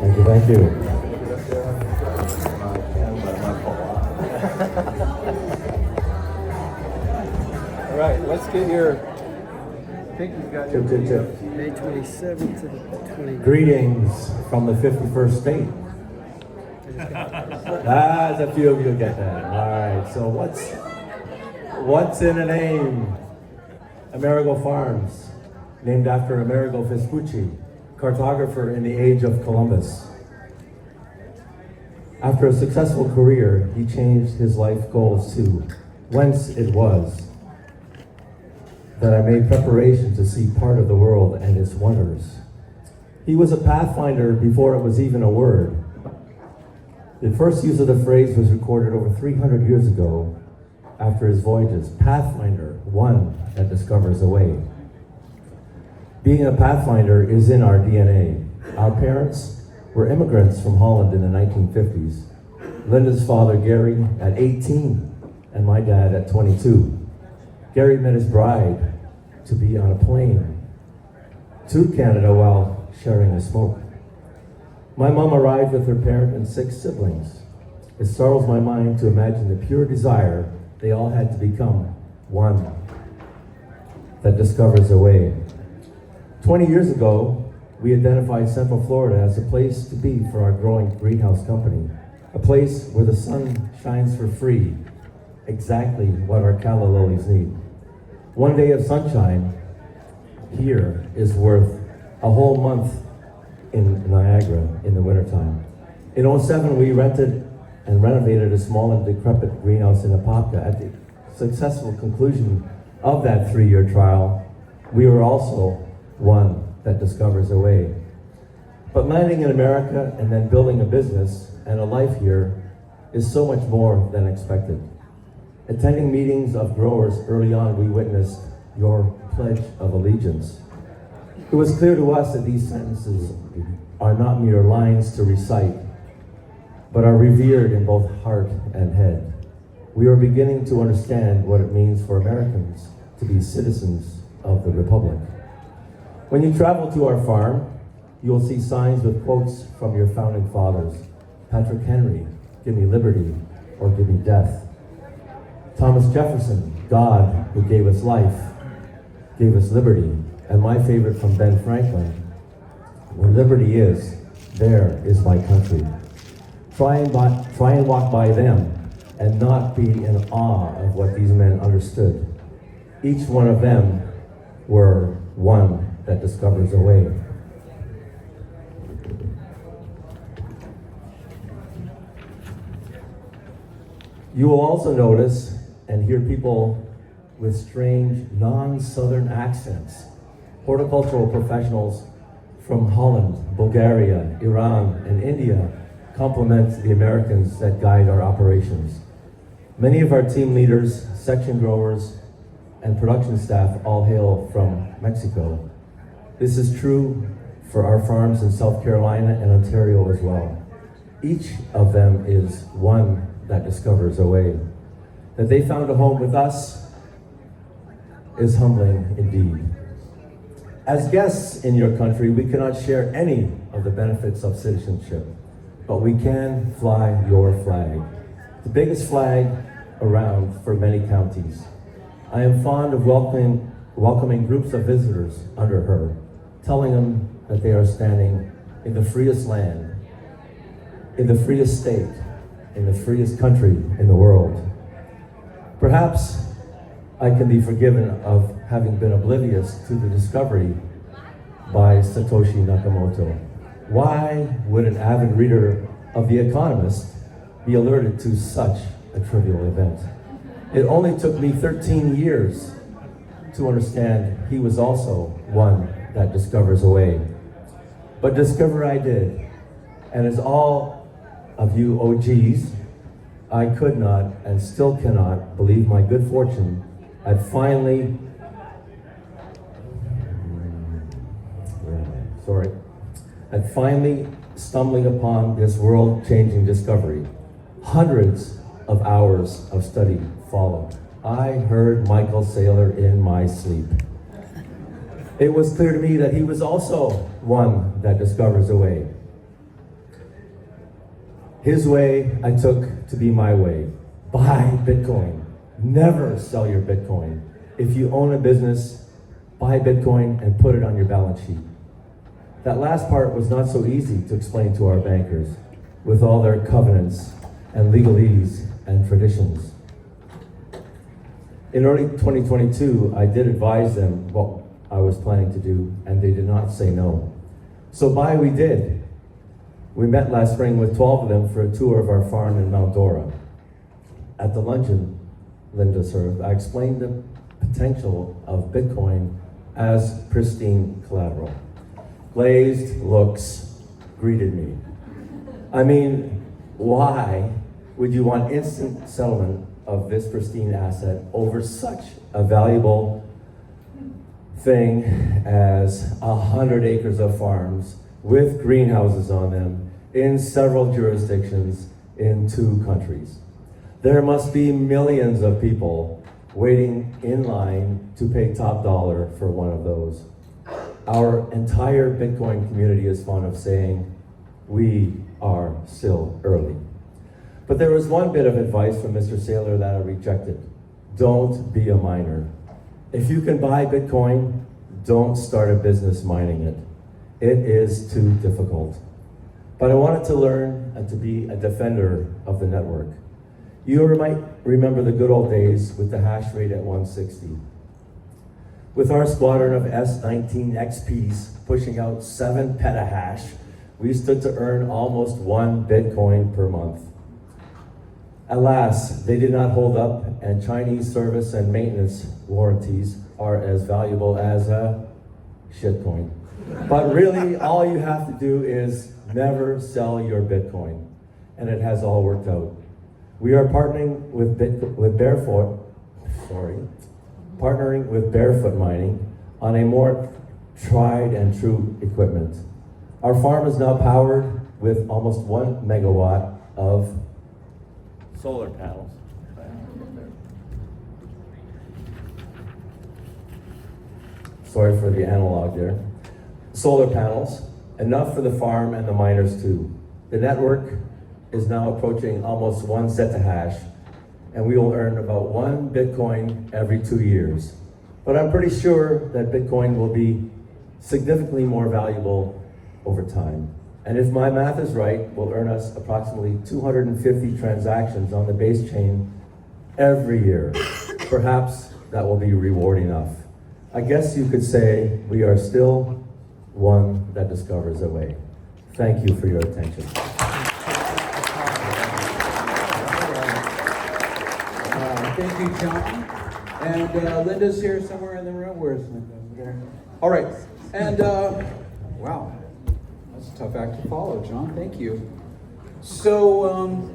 Thank you, thank you. All right, let's get your. I think you've got your May 27th to the 20th. Greetings from the 51st state. A few of you get that. All right, so what's in a name? Amerigo Farms, named after Amerigo Vespucci, cartographer in the age of Columbus. After a successful career, he changed his life goals to whence it was that I made preparation to see part of the world and its wonders. He was a pathfinder before it was even a word. The first use of the phrase was recorded over 300 years ago after his voyages. Pathfinder, one that discovers a way. Being a pathfinder is in our DNA. Our parents were immigrants from Holland in the 1950s. Linda's father, Gary, at 18, and my dad at 22. Gary met his bride to be on a plane to Canada while sharing a smoke. My mom arrived with her parent and 6 siblings. It startles my mind to imagine the pure desire they all had to become one that discovers a way. 20 years ago, we identified Central Florida as a place to be for our growing greenhouse company, a place where the sun shines for free, exactly what our calla lilies need. One day of sunshine here is worth a whole month in Niagara in the wintertime. In '07, we rented and renovated a small and decrepit greenhouse in Apopka. At the successful conclusion of that 3-year trial, we were also one that discovers a way. But landing in America and then building a business and a life here is so much more than expected. Attending meetings of growers early on, we witnessed your pledge of allegiance. It was clear to us that these sentences are not mere lines to recite, but are revered in both heart and head. We are beginning to understand what it means for Americans to be citizens of the Republic. When you travel to our farm, you will see signs with quotes from your founding fathers. Patrick Henry, give me liberty or give me death. Thomas Jefferson, God who gave us life, gave us liberty. And my favorite from Ben Franklin, where liberty is, there is my country. Try and walk by them and not be in awe of what these men understood. Each one of them were one that discovers a way. You will also notice and hear people with strange non-Southern accents. Horticultural professionals from Holland, Bulgaria, Iran, and India complement the Americans that guide our operations. Many of our team leaders, section growers, and production staff all hail from Mexico. This is true for our farms in South Carolina and Ontario as well. Each of them is one that discovers a way. That they found a home with us is humbling indeed. As guests in your country, we cannot share any of the benefits of citizenship, but we can fly your flag, the biggest flag around for many counties. I am fond of welcoming groups of visitors under her, telling them that they are standing in the freest land, in the freest state, in the freest country in the world. Perhaps I can be forgiven of having been oblivious to the discovery by Satoshi Nakamoto. Why would an avid reader of The Economist be alerted to such a trivial event? It only took me 13 years to understand he was also one that discovers a way. But discover I did, and as all of you OGs, I could not and still cannot believe my good fortune at finally stumbling upon this world-changing discovery. Hundreds of hours of study followed. I heard Michael Saylor in my sleep. It was clear to me that he was also one that discovers a way. His way I took to be my way. Buy Bitcoin. Never sell your Bitcoin. If you own a business, buy Bitcoin and put it on your balance sheet. That last part was not so easy to explain to our bankers with all their covenants and legalese and traditions. In early 2022, I did advise them what I was planning to do, and they did not say no. So buy we did. We met last spring with 12 of them for a tour of our farm in Mount Dora. At the luncheon Linda served, I explained the potential of Bitcoin as pristine collateral. Glazed looks greeted me. I mean, why would you want instant settlement of this pristine asset over such a valuable thing as 100 acres of farms with greenhouses on them in several jurisdictions in 2 countries? There must be millions of people waiting in line to pay top dollar for one of those. Our entire Bitcoin community is fond of saying, we are still early. But there was one bit of advice from Mr. Saylor that I rejected. Don't be a miner. If you can buy Bitcoin, don't start a business mining it. It is too difficult. But I wanted to learn and to be a defender of the network. You might remember the good old days with the hash rate at 160. With our squadron of S19 XPs pushing out 7 petahash, we stood to earn almost 1 Bitcoin per month. Alas, they did not hold up, and Chinese service and maintenance warranties are as valuable as a shitcoin. But really, all you have to do is never sell your Bitcoin, and it has all worked out. We are partnering with partnering with Barefoot Mining on a more tried and true equipment. Our farm is now powered with almost 1 megawatt of solar panels. Sorry for the analog there. Solar panels, enough for the farm and the miners too. The network is now approaching almost 1 zettahash, and we will earn about 1 Bitcoin every 2 years. But I'm pretty sure that Bitcoin will be significantly more valuable over time. And if my math is right, will earn us approximately 250 transactions on the base chain every year. Perhaps that will be reward enough. I guess you could say we are still one that discovers a way. Thank you for your attention. Thank you, John. And Linda's here somewhere in the room. Where's Linda? Over there. All right. And wow, that's a tough act to follow, John. Thank you. So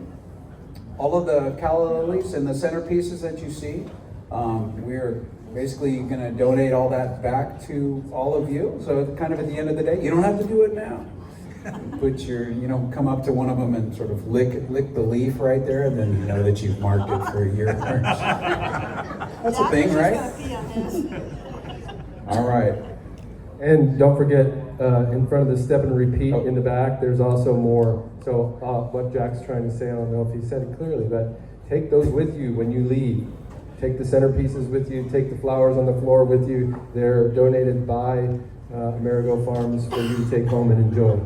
all of the calla lilies and the centerpieces that you see, we're basically going to donate all that back to all of you. So kind of at the end of the day, you don't have to do it now. Put your, come up to one of them and sort of lick the leaf right there, and then you know that you've marked it for your merch. That's a thing, right? All right. And don't forget, in front of the step and repeat in the back, there's also more. So what Jack's trying to say, I don't know if he said it clearly, but take those with you when you leave. Take the centerpieces with you, take the flowers on the floor with you. They're donated by Amerigo Farms for you to take home and enjoy.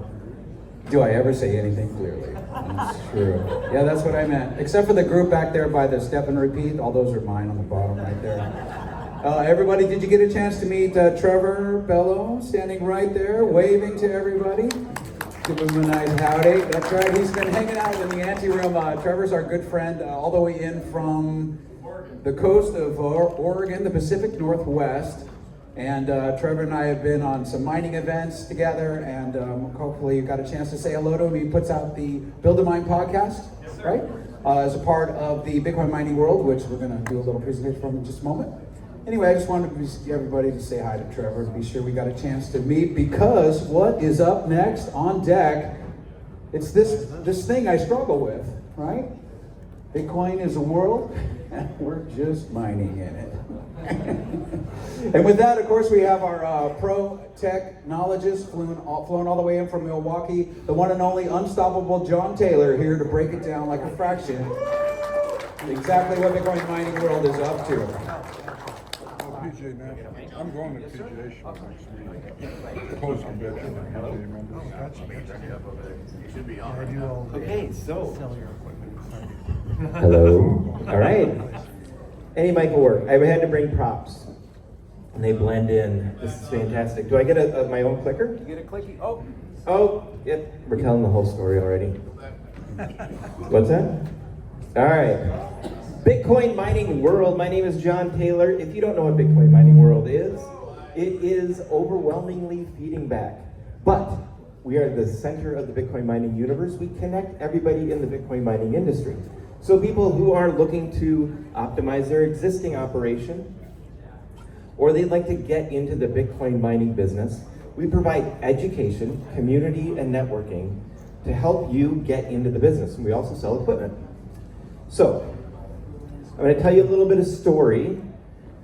Do I ever say anything clearly? That's true. Yeah, that's what I meant. Except for the group back there by the step and repeat. All those are mine on the bottom right there. Everybody, did you get a chance to meet Trevor Bello, standing right there, waving to everybody? Give him a nice howdy. That's right, he's been hanging out in the ante room. Trevor's our good friend, all the way in from the coast of Oregon, the Pacific Northwest. And Trevor and I have been on some mining events together, and hopefully you got a chance to say hello to him. He puts out the Build a Mine podcast, yes, right? As a part of the Bitcoin mining world, which we're going to do a little presentation from in just a moment. Anyway, I just wanted everybody to say hi to Trevor, to be sure we got a chance to meet, because what is up next on deck? It's this thing I struggle with, right? Bitcoin is a world, and we're just mining in it. And with that, of course, we have our pro technologist flown all the way in from Milwaukee, the one and only unstoppable John Taylor, here to break it down like a fraction. Exactly what Bitcoin mining world is up to. PJ Naples. I'm going to PGA show next week. Post convention. Okay, so. Hello. All right. Any mic will work. I had to bring props, and they blend in. This is fantastic. Do I get my own clicker? You get a clicky. Oh. Oh, yep. We're telling the whole story already. What's that? All right. Bitcoin mining world. My name is John Taylor. If you don't know what Bitcoin mining world is, it is overwhelmingly feeding back. But we are the center of the Bitcoin mining universe. We connect everybody in the Bitcoin mining industry. So people who are looking to optimize their existing operation, or they'd like to get into the Bitcoin mining business, we provide education, community, and networking to help you get into the business. And we also sell equipment. So, I'm going to tell you a little bit of story,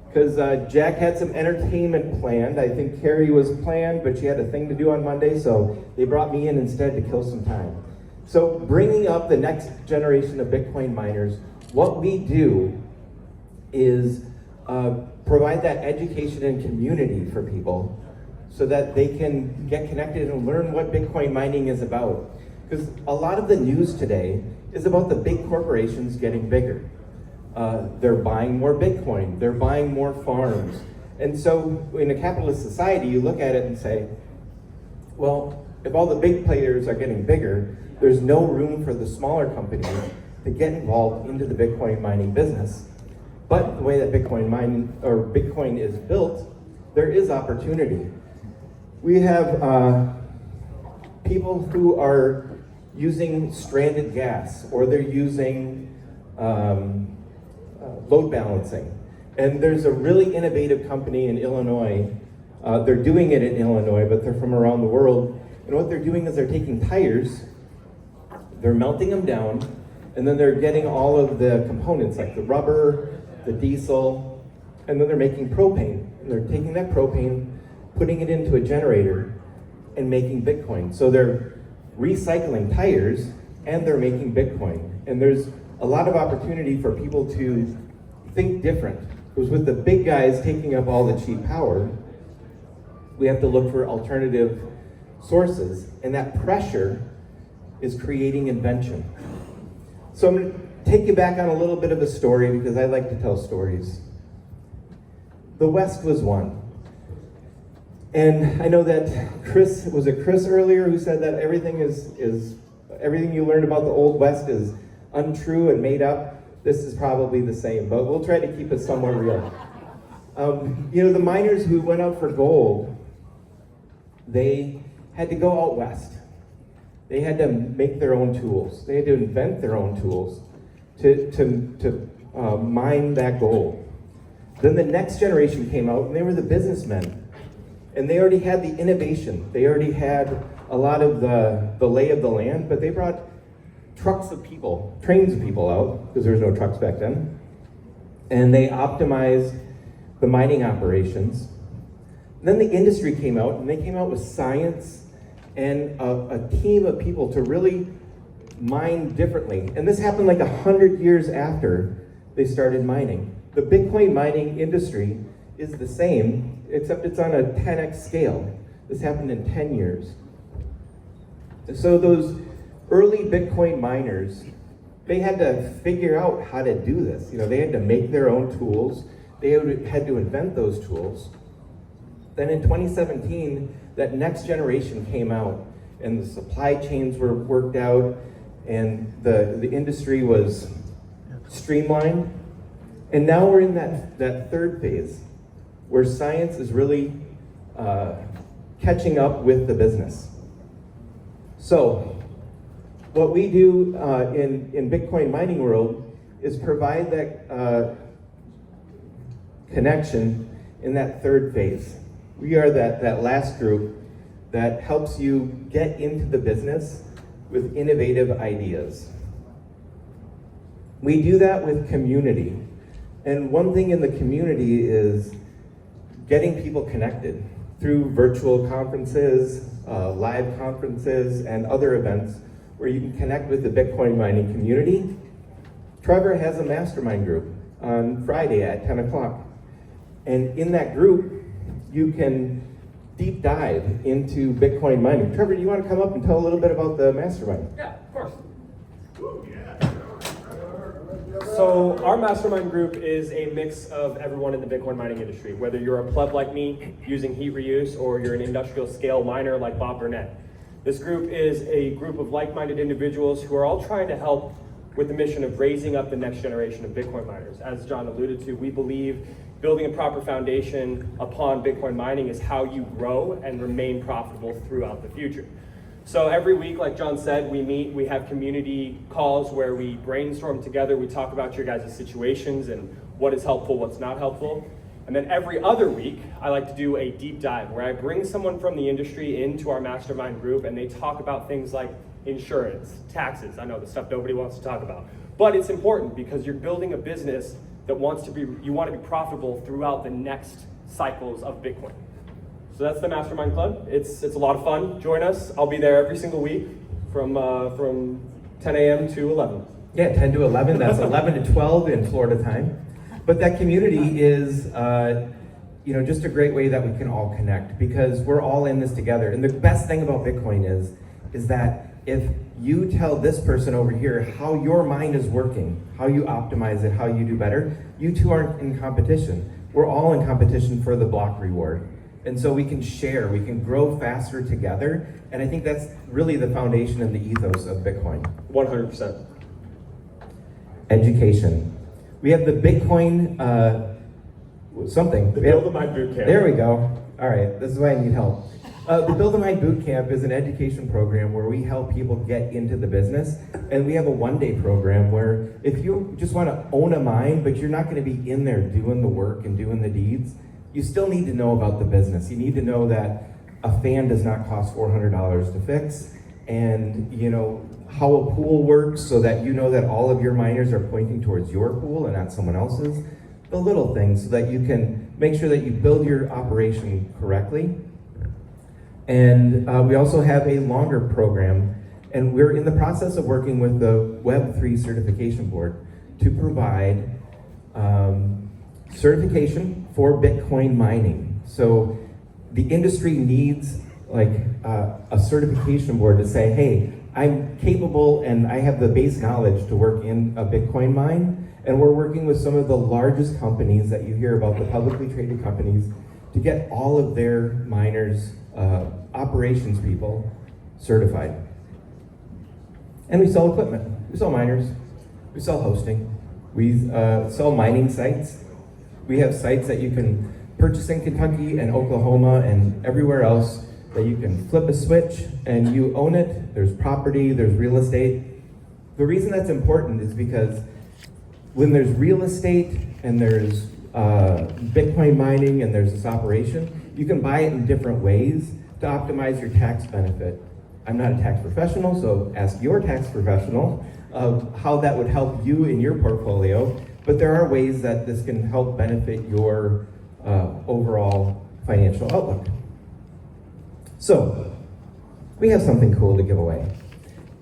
because Jack had some entertainment planned. I think Carrie was planned, but she had a thing to do on Monday, so they brought me in instead to kill some time. So bringing up the next generation of Bitcoin miners, what we do is provide that education and community for people so that they can get connected and learn what Bitcoin mining is about. Because a lot of the news today is about the big corporations getting bigger. They're buying more Bitcoin, they're buying more farms. And so in a capitalist society, you look at it and say, well, if all the big players are getting bigger, there's no room for the smaller companies to get involved into the Bitcoin mining business. But the way that Bitcoin is built, there is opportunity. We have people who are using stranded gas, or they're using load balancing. And there's a really innovative company in Illinois. They're doing it in Illinois, but they're from around the world. And what they're doing is they're taking tires, they're melting them down, and then they're getting all of the components like the rubber, the diesel, and then they're making propane. And they're taking that propane, putting it into a generator, and making Bitcoin. So they're recycling tires, and they're making Bitcoin. And there's a lot of opportunity for people to think different. Because with the big guys taking up all the cheap power, we have to look for alternative sources, and that pressure is creating invention. So I'm going to take you back on a little bit of a story, because I like to tell stories. The West was one. And I know that Chris earlier who said that everything everything you learned about the Old West is untrue and made up. This is probably the same, but we'll try to keep it somewhat real. The miners who went out for gold, they had to go out west. They had to make their own tools. They had to invent their own tools to mine that gold. Then the next generation came out, and they were the businessmen. And they already had the innovation. They already had a lot of the lay of the land, but they brought trains of people out, because there was no trucks back then. And they optimized the mining operations. Then the industry came out, and they came out with science and a team of people to really mine differently. And this happened like 100 years after they started mining. The Bitcoin mining industry is the same, except it's on a 10x scale. This happened in 10 years. So those early Bitcoin miners, they had to figure out how to do this. They had to make their own tools. They had to invent those tools. Then in 2017, that next generation came out, and the supply chains were worked out, and the industry was streamlined. And now we're in that third phase, where science is really catching up with the business. So, what we do in Bitcoin mining world is provide that connection in that third phase. We are that last group that helps you get into the business with innovative ideas. We do that with community. And one thing in the community is getting people connected through virtual conferences, live conferences, and other events where you can connect with the Bitcoin mining community. Trevor has a mastermind group on Friday at 10 o'clock. And in that group, you can deep dive into Bitcoin mining. Trevor, do you want to come up and tell a little bit about the mastermind? Yeah, of course. So our mastermind group is a mix of everyone in the Bitcoin mining industry, whether you're a pleb like me using heat reuse or you're an industrial scale miner like Bob Burnett. This group is a group of like-minded individuals who are all trying to help with the mission of raising up the next generation of Bitcoin miners. As John alluded to, we believe building a proper foundation upon Bitcoin mining is how you grow and remain profitable throughout the future. So every week, like John said, we meet, we have community calls where we brainstorm together, we talk about your guys' situations and what is helpful, what's not helpful. And then every other week, I like to do a deep dive where I bring someone from the industry into our mastermind group and they talk about things like insurance, taxes. I know the stuff nobody wants to talk about, but it's important because you're building a business that you want to be profitable throughout the next cycles of Bitcoin. So that's the Mastermind Club. It's a lot of fun. Join us. I'll be there every single week from 10 a.m. to 11. Yeah, 10 to 11. That's 11 to 12 in Florida time. But that community is, just a great way that we can all connect because we're all in this together. And the best thing about Bitcoin is that if you tell this person over here how your mind is working, how you optimize it, how you do better, you two aren't in competition. We're all in competition for the block reward. And so we can share, we can grow faster together. And I think that's really the foundation and the ethos of Bitcoin. 100%. Education. We have the Bitcoin, The Build a Mind Bootcamp. There we go. All right, this is why I need help. The Build a Mind Bootcamp is an education program where we help people get into the business. And we have a one-day program where if you just want to own a mine, but you're not going to be in there doing the work and doing the deeds, you still need to know about the business. You need to know that a fan does not cost $400 to fix, and how a pool works so that you know that all of your miners are pointing towards your pool and not someone else's. The little things so that you can make sure that you build your operation correctly. And we also have a longer program, and we're in the process of working with the Web3 Certification Board to provide certification for Bitcoin mining. So the industry needs a certification board to say, hey, I'm capable and I have the base knowledge to work in a Bitcoin mine. And we're working with some of the largest companies that you hear about, the publicly traded companies, to get all of their miners, operations people, certified. And we sell equipment. We sell miners. We sell hosting. We sell mining sites. We have sites that you can purchase in Kentucky and Oklahoma and everywhere else that you can flip a switch and you own it. There's property, there's real estate. The reason that's important is because when there's real estate and there's Bitcoin mining and there's this operation, you can buy it in different ways to optimize your tax benefit. I'm not a tax professional, so ask your tax professional of how that would help you in your portfolio. But there are ways that this can help benefit your overall financial outlook. So, we have something cool to give away.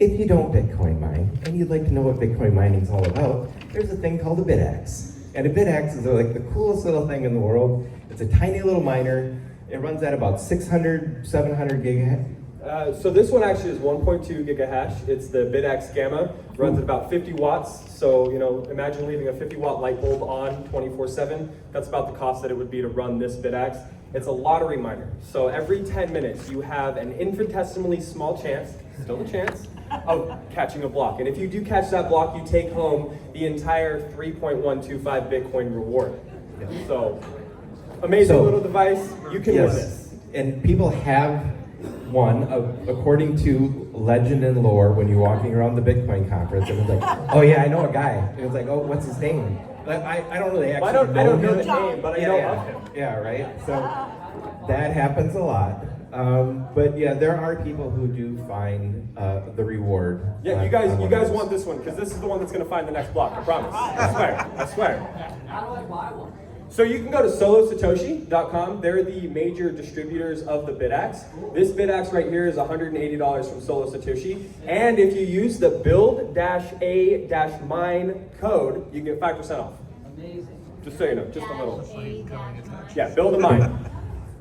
If you don't Bitcoin mine, and you'd like to know what Bitcoin mining is all about, there's a thing called a BitAxe. And a BitAxe is like the coolest little thing in the world. It's a tiny little miner. It runs at about 600, 700 gigahertz. So this one actually is 1.2 gigahash. It's the BitAxe Gamma. Runs at about 50 watts. So, imagine leaving a 50 watt light bulb on 24/7. That's about the cost that it would be to run this BitAxe. It's a lottery miner. So every 10 minutes you have an infinitesimally small chance, still a chance, of catching a block. And if you do catch that block, you take home the entire 3.125 Bitcoin reward. So amazing little device. You can win this. And people have one, according to legend and lore, when you're walking around the Bitcoin conference, it was like, oh yeah, I know a guy. And it was like, oh, what's his name? I don't really actually I don't know him. the name, but I know of him. Yeah, right? So that happens a lot. But yeah, there are people who do find the reward. Yeah, you guys want this one because this is the one that's going to find the next block. I promise. I swear. I swear. How do I buy one? So you can go to solosatoshi.com. They're the major distributors of the BitAxe. This BitAxe right here is $180 from Solo Satoshi. And if you use the build-a-mine code, you get 5% off. Amazing. Just so you know, just a little. Yeah, build a mine.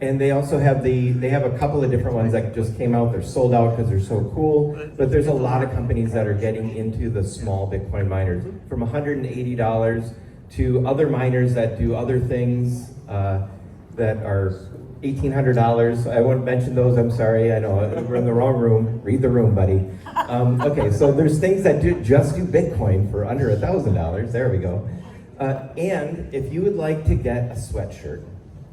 And they also have they have a couple of different ones that just came out. They're sold out because they're so cool. But there's a lot of companies that are getting into the small Bitcoin miners from $180 to other miners that do other things that are $1,800. I won't mention those, I'm sorry, I know, we're in the wrong room. Read the room, buddy. Okay, so there's things that just do Bitcoin for under $1,000. There we go. And if you would like to get a sweatshirt,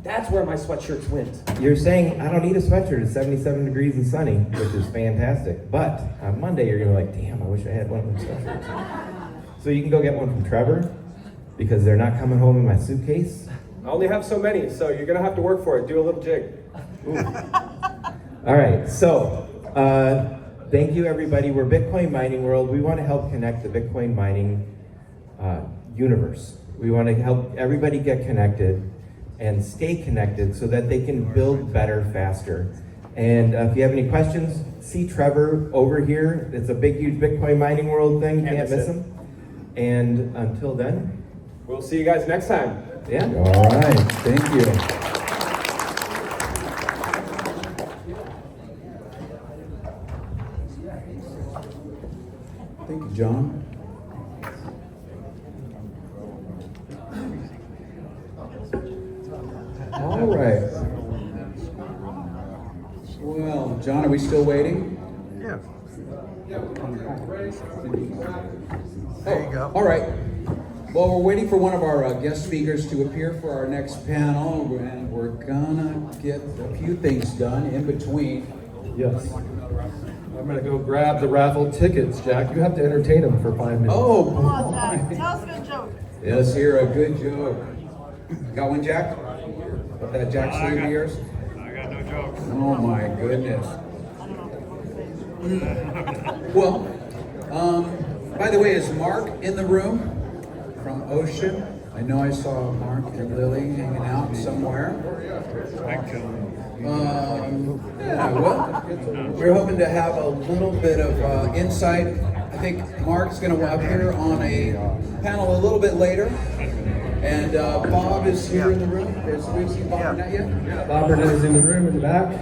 That's where my sweatshirts went. you're saying, I don't need a sweatshirt, it's 77 degrees and sunny, which is fantastic. But on Monday, you're gonna be like, damn, I wish I had one of them sweatshirts. So you can go get one from Trevor, because they're not coming home in my suitcase. I only have so many, so you're going to have to work for it. Do a little jig. All right, so thank you everybody. We're Bitcoin Mining World. We want to help connect the Bitcoin mining universe. We want to help everybody get connected and stay connected so that they can build better, faster. And if you have any questions, see Trevor over here. It's a big, huge Bitcoin Mining World thing. Can't miss him. And until then, We'll see you guys next time. yeah. All right, thank you. Thank you, John. All right. Well, John, are we still waiting? Yeah. There you go. All right. Well, we're waiting for one of our guest speakers to appear for our next panel, and we're gonna get a few things done in between. Yes. I'm gonna go grab the raffle tickets, Jack. You have to entertain them for 5 minutes. Oh, Come on, Jack. Tell us a good joke. let's hear a good joke. Got one, Jack? Got that Jack sleeve of yours? I got no jokes. Oh my goodness. Well, by the way, is Mark in the room from Ocean? I know I saw Mark and Lily hanging out somewhere. Yeah, well, we're hoping to have a little bit of insight. I think Mark's going to appear on a panel a little bit later. And Bob is here in the room. Is we see Bob not yet? Bob Burnett is in the room in the back.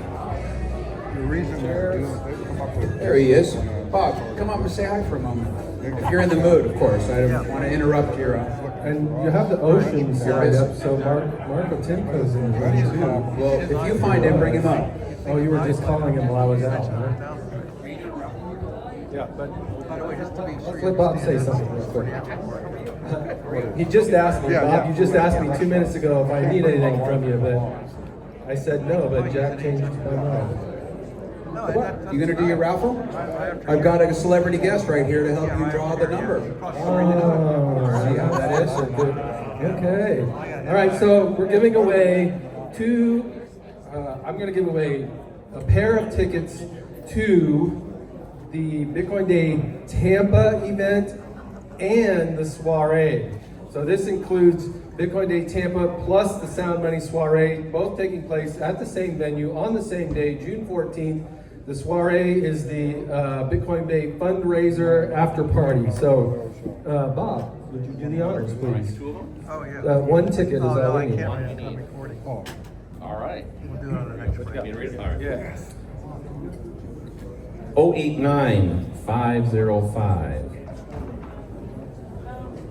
The reason they're come up with. There he is. Bob, come up and say hi for a moment. If you're in the mood, of course. I don't want to interrupt your. And you have the ocean side up, so Marco Timko's in the room too. Well, if you find him, bring him up. Oh, you were just calling him while I was out, huh? Yeah, but let's let Bob say something real quick. He just asked me, Bob, you just asked me 2 minutes ago if I need anything from you, but I said no, but Jack changed my mind. You gonna do your raffle? I've got a celebrity guest right here to help you draw the number. Oh, see how that is? Okay. All right, so we're giving away I'm going to give away a pair of tickets to the Bitcoin Day Tampa event and the soiree. So this includes Bitcoin Day Tampa plus the Sound Money soiree, both taking place at the same venue on the same day, June 14th. The soiree is the Bitcoin Day fundraiser after party. So, Bob, would you do the honors, please? Oh, yeah. One ticket is Oh, no, all I we need. can't. I'm recording. Oh, All right. We'll do it on the next one. Yeah. 089-505.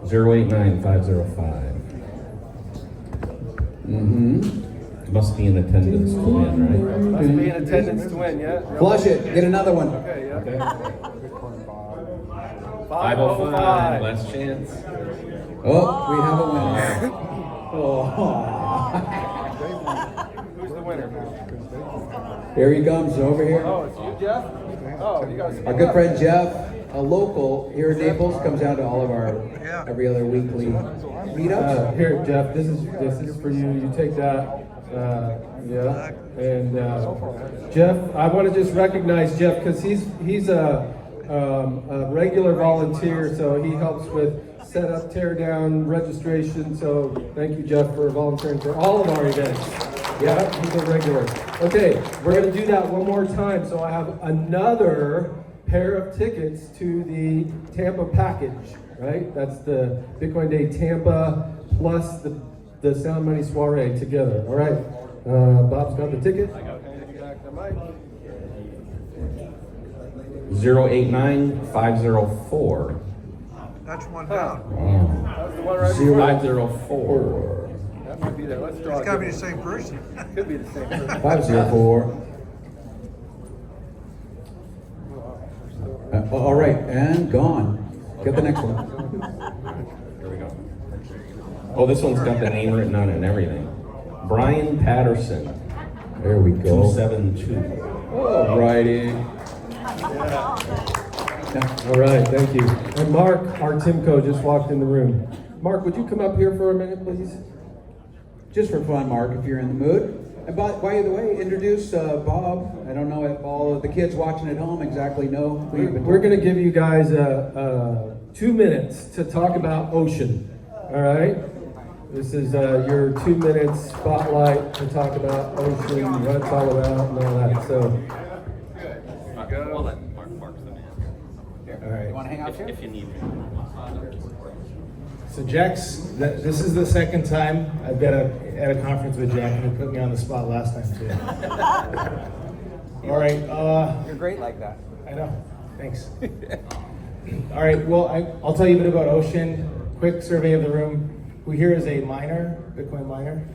089-505. Must be in attendance to win, right? Must be in attendance to win, yeah? Flush it. Get another one. Okay, yeah. Okay. Bitcoin Bob. 505, last chance. Oh, we have a winner. Who's the winner? Here he comes over here. Oh, it's you, Jeff? Oh, you guys. Our good friend Jeff, a local here in Naples, comes down to all of our every other weekly meetups. Here, Jeff, this is for you. You take that. Yeah, and Jeff, I want to just recognize Jeff because he's a regular volunteer, so he helps with setup, tear down, registration. So thank you, Jeff, for volunteering for all of our events. Yeah, he's a regular. Okay, we're going to do that one more time. So I have another pair of tickets to the Tampa package, right? That's the Bitcoin Day Tampa plus the Sound Money Soiree together. All right, Bob's got the ticket. I got it. 089504. That's one down. That's the one right 504. That might be there. Let's draw. It's gotta be the same person. Could be the same person. 504. All right, and gone. Get the next one. Here we go. Oh, this one's got the name written on it and everything. Brian Patterson, There we go. 272. All righty. All right, thank you. And Mark, our Timco, just walked in the room. Mark, would you come up here for a minute, please? Just for fun, Mark, if you're in the mood. And by the way, introduce Bob. I don't know if all of the kids watching at home exactly know who you've been We're going to give you guys 2 minutes to talk about ocean. All right? This is your 2 minutes spotlight to talk about ocean, what it's all about, and all that. So, We'll let Mark's the man. all right. You want to hang out here? If you need me. So this is the second time I've been at a conference with Jack, and he put me on the spot last time too. All right. You're great like that. I know. Thanks. All right. Well, I'll tell you a bit about Ocean. Quick survey of the room. Who here is a miner, Bitcoin miner?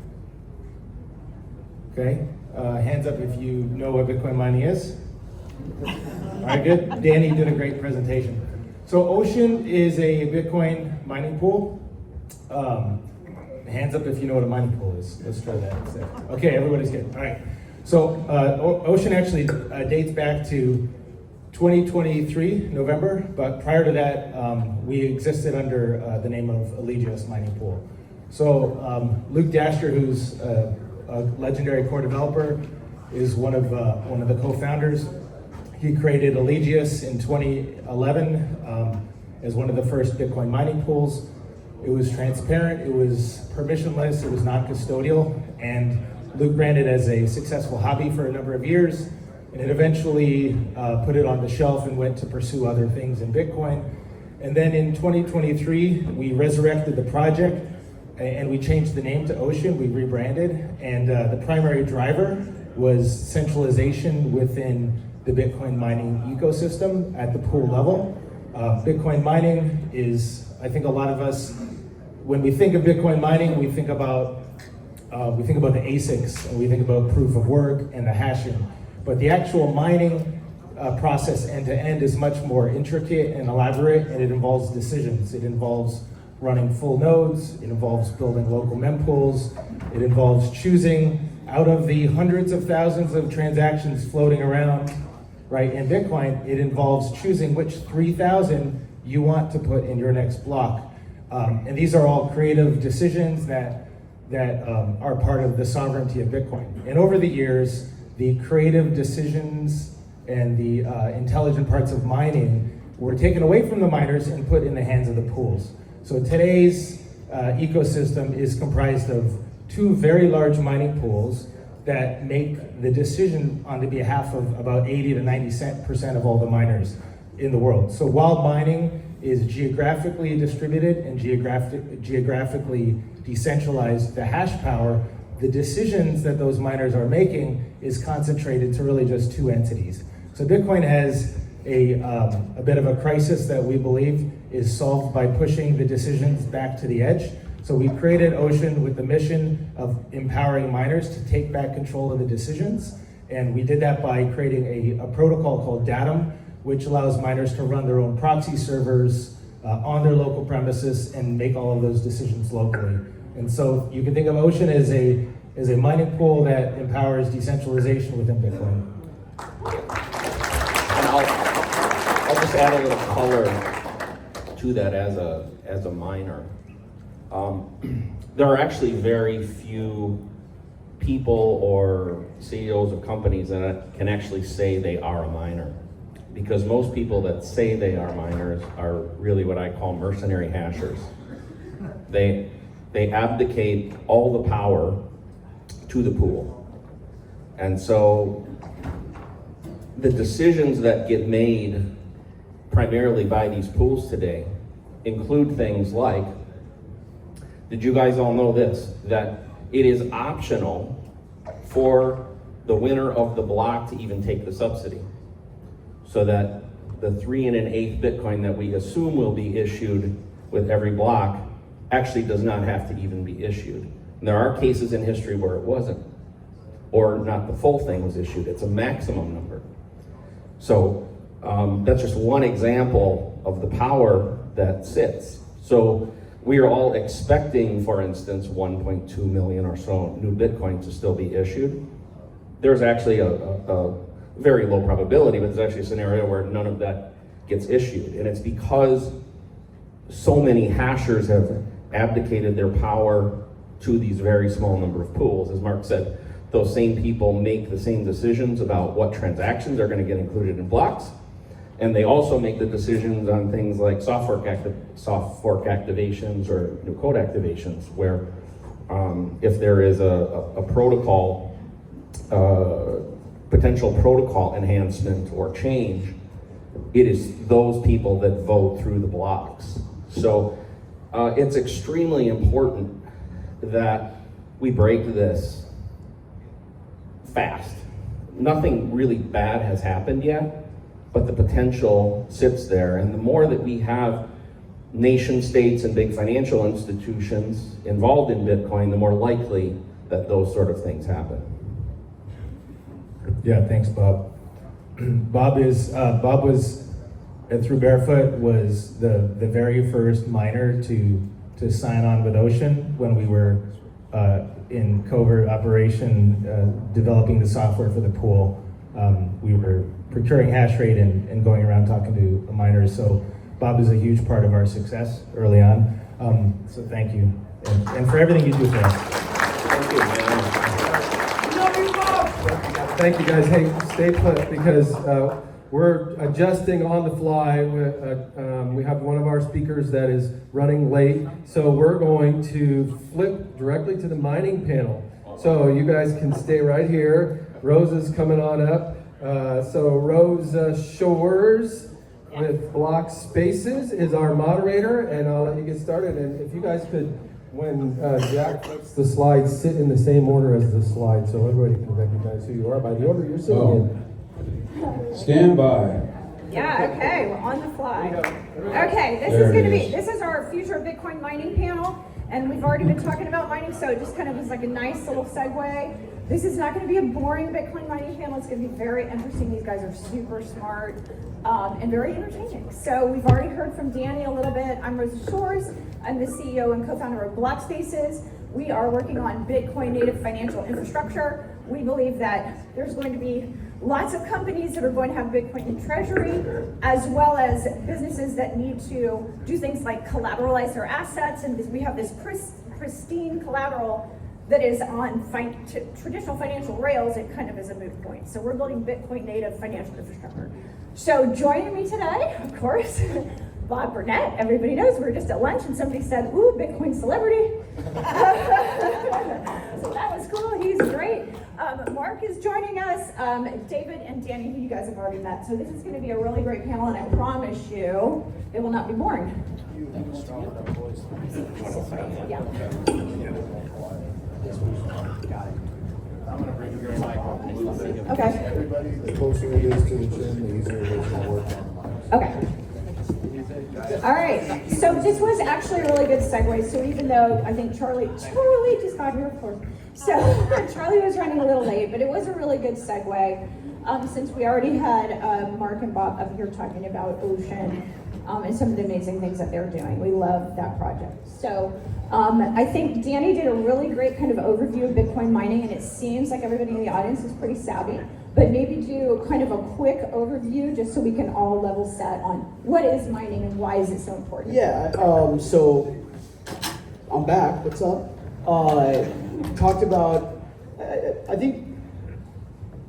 Okay. Hands up if you know what Bitcoin mining is. All right, good. Danny did a great presentation. So Ocean is a Bitcoin mining pool. Hands up if you know what a mining pool is. Let's try that instead. Okay, everybody's good. All right. So Ocean actually dates back to 2023, November, but prior to that, we existed under the name of Allegius Mining Pool. So Luke Dasher, who's a legendary core developer, is one of the co-founders. He created Allegius in 2011 as one of the first Bitcoin mining pools. It was transparent, it was permissionless, it was non-custodial, and Luke ran it as a successful hobby for a number of years, and it eventually put it on the shelf and went to pursue other things in Bitcoin. And then in 2023, we resurrected the project and we changed the name to Ocean, we rebranded, and the primary driver was centralization within the Bitcoin mining ecosystem at the pool level. Bitcoin mining is, I think a lot of us, when we think of Bitcoin mining, we think about the ASICs, and we think about proof of work and the hashing. But the actual mining process end to end is much more intricate and elaborate, and it involves decisions. It involves running full nodes, it involves building local mempools, it involves choosing out of the hundreds of thousands of transactions floating around, right, in Bitcoin, it involves choosing which 3,000 you want to put in your next block. And these are all creative decisions that are part of the sovereignty of Bitcoin. And over the years, the creative decisions and the intelligent parts of mining were taken away from the miners and put in the hands of the pools. So today's ecosystem is comprised of two very large mining pools that make the decision on the behalf of about 80 to 90% of all the miners in the world. So while mining is geographically distributed and geographically decentralized, the hash power, the decisions that those miners are making is concentrated to really just two entities. So Bitcoin has a bit of a crisis that we believe is solved by pushing the decisions back to the edge. So we created Ocean with the mission of empowering miners to take back control of the decisions. And we did that by creating a protocol called Datum, which allows miners to run their own proxy servers on their local premises and make all of those decisions locally. And so you can think of Ocean as a mining pool that empowers decentralization within Bitcoin. And I'll just add a little color to that as a miner. There are actually very few people or CEOs of companies that can actually say they are a miner. Because most people that say they are miners are really what I call mercenary hashers. They abdicate all the power to the pool. And so the decisions that get made primarily by these pools today include things like, did you guys all know this? That it is optional for the winner of the block to even take the subsidy. So that the 3 1/8 Bitcoin that we assume will be issued with every block actually does not have to even be issued. And there are cases in history where it wasn't, or not the full thing was issued. It's a maximum number. So that's just one example of the power that sits. So we are all expecting, for instance, 1.2 million or so new Bitcoin to still be issued. There's actually a very low probability, but there's actually a scenario where none of that gets issued. And it's because so many hashers have abdicated their power to these very small number of pools. As Mark said, those same people make the same decisions about what transactions are going to get included in blocks. And they also make the decisions on things like soft fork activations or new code activations, where if there is a protocol, potential protocol enhancement or change, it is those people that vote through the blocks. So it's extremely important that we break this fast. Nothing really bad has happened yet, but the potential sits there. And the more that we have nation states and big financial institutions involved in Bitcoin, the more likely that those sort of things happen. Yeah, thanks, Bob. Bob was through Barefoot was the very first miner to sign on with Ocean when we were in covert operation developing the software for the pool. We were procuring hash rate and going around talking to miners. So Bob is a huge part of our success early on. So thank you, and for everything you do for us. Thank you, man. Thank you, guys. Hey, stay put, because we're adjusting on the fly. We have one of our speakers that is running late, so we're going to flip directly to the mining panel. So you guys can stay right here. Rose is coming on up. So Rose Shores with Block Spaces is our moderator, and I'll let you get started. And if you guys could, when Jack flips the slides, sit in the same order as the slide, so everybody can recognize who you are by the order you're sitting in. Stand by. Yeah, okay, we're on the fly. Okay, this is our future Bitcoin mining panel, and we've already been talking about mining, so it just kind of was like a nice little segue. This is not going to be a boring Bitcoin mining panel. It's going to be very interesting. These guys are super smart and very entertaining. So we've already heard from Danny a little bit. I'm Rosa Shores. I'm the CEO and co-founder of Block Spaces. We are working on Bitcoin native financial infrastructure. We believe that there's going to be lots of companies that are going to have Bitcoin in treasury, as well as businesses that need to do things like collateralize their assets. And we have this pristine collateral that is on traditional financial rails. It kind of is a moot point. So we're building Bitcoin native financial infrastructure. So joining me today, of course, Bob Burnett. Everybody knows we were just at lunch and somebody said, ooh, Bitcoin celebrity. So that was cool. He's great. Mark is joining us. David and Danny, who you guys have already met. So this is going to be a really great panel, and I promise you it will not be boring. Yeah. Okay. Everybody, the closer it is to the chin, the easier it is to work on. Okay. All right. So this was actually a really good segue. So even though I think Charlie just got here, of course. So Charlie was running a little late, but it was a really good segue since we already had Mark and Bob up here talking about Ocean and some of the amazing things that they're doing. We love that project. So I think Danny did a really great kind of overview of Bitcoin mining, and it seems like everybody in the audience is pretty savvy. But maybe do kind of a quick overview just so we can all level set on what is mining and why is it so important? Yeah, so I'm back. What's up? Talked about, I think,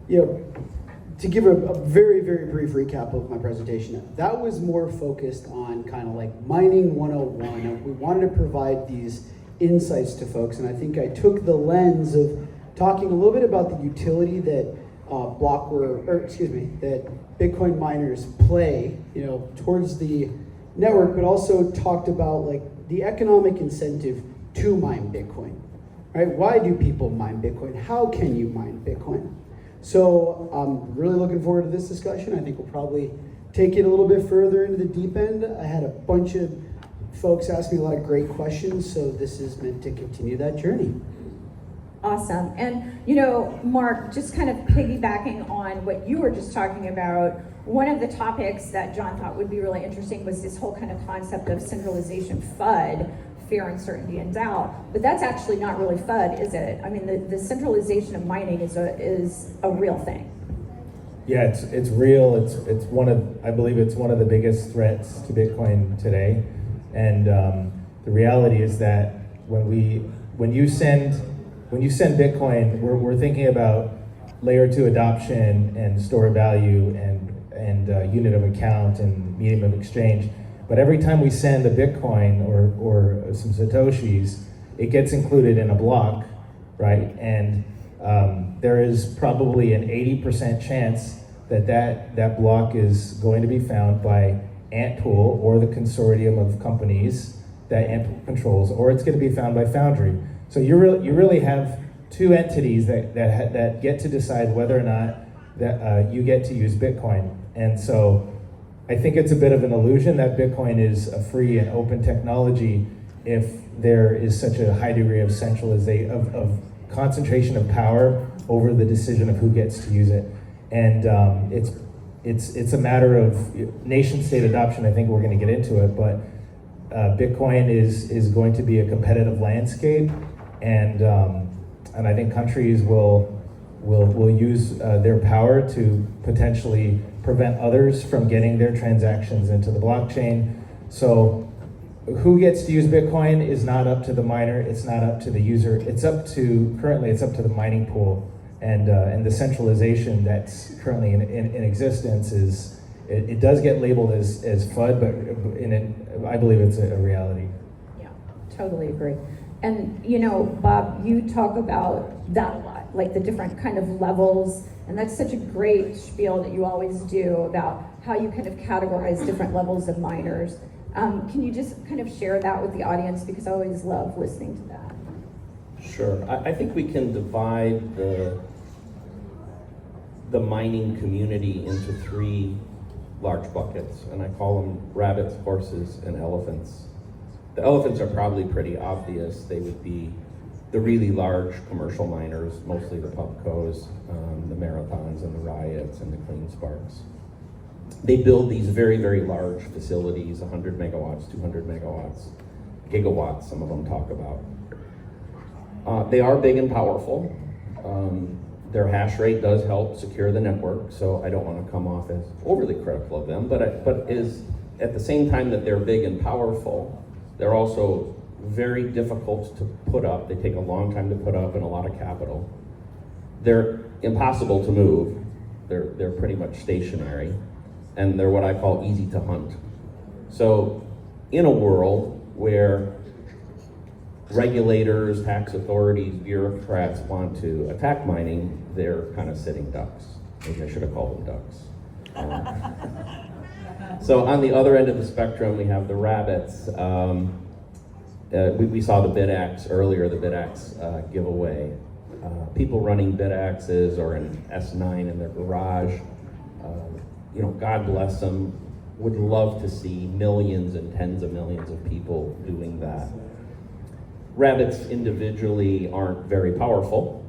to give a very, very brief recap of my presentation, that was more focused on kind of like mining 101. And we wanted to provide these insights to folks, and I think I took the lens of talking a little bit about the utility that that Bitcoin miners play, towards the network, but also talked about like the economic incentive to mine Bitcoin, right? Why do people mine Bitcoin? How can you mine Bitcoin? So I'm really looking forward to this discussion. I think we'll probably take it a little bit further into the deep end. I had a bunch of folks ask me a lot of great questions, so this is meant to continue that journey. Awesome. And, Mark, just kind of piggybacking on what you were just talking about, one of the topics that John thought would be really interesting was this whole kind of concept of centralization FUD, fear, uncertainty, and doubt. But that's actually not really FUD, is it? I mean, the centralization of mining is a real thing. Yeah, it's real. It's I believe it's one of the biggest threats to Bitcoin today. And the reality is that when you send Bitcoin, we're thinking about layer 2 adoption and store of value and unit of account and medium of exchange. But every time we send a Bitcoin or some Satoshis, it gets included in a block, right? And there is probably an 80% chance that block is going to be found by Antpool or the consortium of companies that Antpool controls, or it's going to be found by Foundry. So you really have two entities that get to decide whether or not that you get to use Bitcoin. And so I think it's a bit of an illusion that Bitcoin is a free and open technology if there is such a high degree of centralization, of concentration of power over the decision of who gets to use it. And it's a matter of nation state adoption. I think we're going to get into it, but Bitcoin is going to be a competitive landscape, and I think countries will use their power to potentially prevent others from getting their transactions into the blockchain. So who gets to use Bitcoin is not up to the miner, it's not up to the user, currently it's up to the mining pool. And the centralization that's currently in existence it does get labeled as FUD, but I believe it's a reality. Yeah, totally agree. And Bob, you talk about that a lot, like the different kind of levels, and that's such a great spiel that you always do about how you kind of categorize different levels of miners. Can you just kind of share that with the audience, because I always love listening to that. Sure. I think we can divide the mining community into three large buckets, and I call them rabbits, horses, and elephants. The elephants are probably pretty obvious. They would be the really large commercial miners, mostly the Pubcos, the Marathons, and the Riots, and the Clean Sparks. They build these very, very large facilities, 100 megawatts, 200 megawatts, gigawatts, some of them talk about. They are big and powerful. Their hash rate does help secure the network, so I don't want to come off as overly critical of them, but is at the same time that they're big and powerful, they're also very difficult to put up. They take a long time to put up and a lot of capital. They're impossible to move. They're pretty much stationary, and they're what I call easy to hunt. So in a world where regulators, tax authorities, bureaucrats want to attack mining, they're kind of sitting ducks. Maybe I should have called them ducks. So on the other end of the spectrum, we have the rabbits. We saw the BitAxe earlier, the BitAxe giveaway. People running BitAxes or an S9 in their garage, God bless them, would love to see millions and tens of millions of people doing that. Rabbits individually aren't very powerful,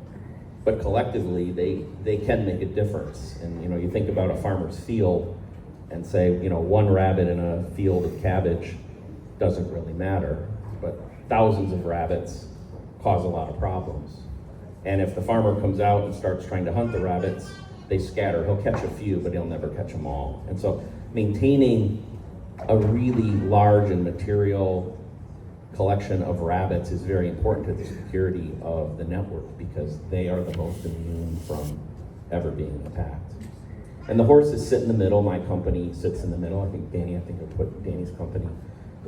but collectively they can make a difference. And you think about a farmer's field and say, one rabbit in a field of cabbage doesn't really matter, but thousands of rabbits cause a lot of problems. And if the farmer comes out and starts trying to hunt the rabbits, they scatter. He'll catch a few, but he'll never catch them all. And so maintaining a really large and material collection of rabbits is very important to the security of the network because they are the most immune from ever being attacked. And the horses sit in the middle. My company sits in the middle. I think I put Danny's company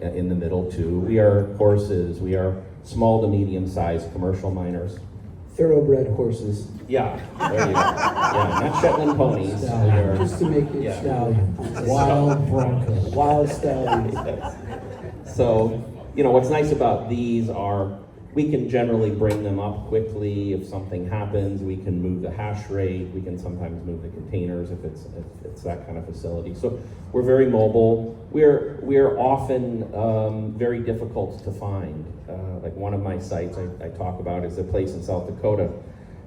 in the middle too. We are horses. We are small to medium-sized commercial miners. Thoroughbred horses. Yeah, there you go. Yeah, not Shetland ponies. Just to make it Yeah. stallion. Wild Bronco. Wild stallions. So, what's nice about these are we can generally bring them up quickly. If something happens, we can move the hash rate. We can sometimes move the containers if it's that kind of facility. So we're very mobile. We're often very difficult to find. Like one of my sites I talk about is a place in South Dakota,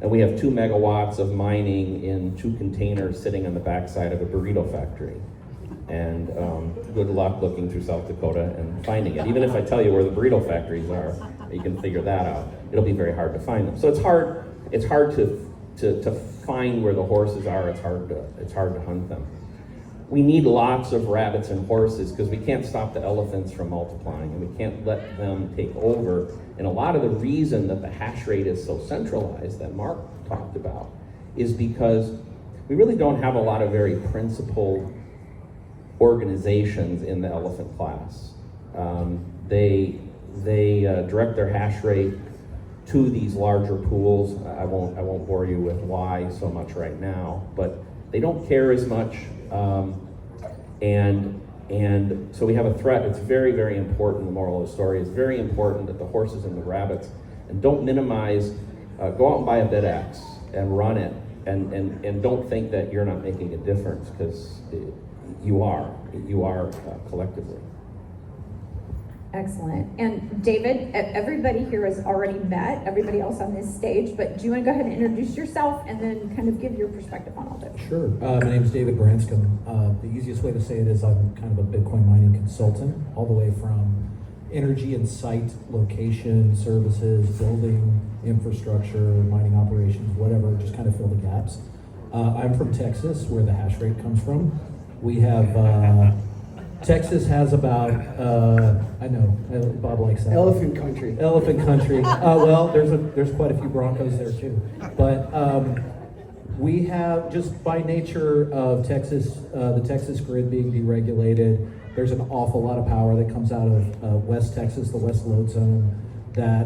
and we have 2 megawatts of mining in 2 containers sitting on the backside of a burrito factory. And good luck looking through South Dakota and finding it. Even if I tell you where the burrito factories are, you can figure that out. It'll be very hard to find them. So it's hard to find where the horses are. It's hard to hunt them. We need lots of rabbits and horses because we can't stop the elephants from multiplying, and we can't let them take over. And a lot of the reason that the hash rate is so centralized that Mark talked about is because we really don't have a lot of very principled organizations in the elephant class. They direct their hash rate to these larger pools. I won't bore you with why so much right now, but they don't care as much, and so we have a threat. It's very, very important. The moral of the story is very important that the horses and the rabbits, and don't minimize. Go out and buy a BidX and run it, and don't think that you're not making a difference because you are collectively. Excellent. And David, everybody here has already met everybody else on this stage, but do you want to go ahead and introduce yourself and then kind of give your perspective on all this? Sure. My name is David Branscombe. The easiest way to say it is I'm kind of a Bitcoin mining consultant, all the way from energy and site location, services, building, infrastructure, mining operations, whatever, just kind of fill the gaps. I'm from Texas, where the hash rate comes from. We have... Texas has about, I know, Bob likes that. Elephant country. Elephant country. Well, there's quite a few Broncos there too. But we have, just by nature of Texas, the Texas grid being deregulated, there's an awful lot of power that comes out of West Texas, the West Load Zone, that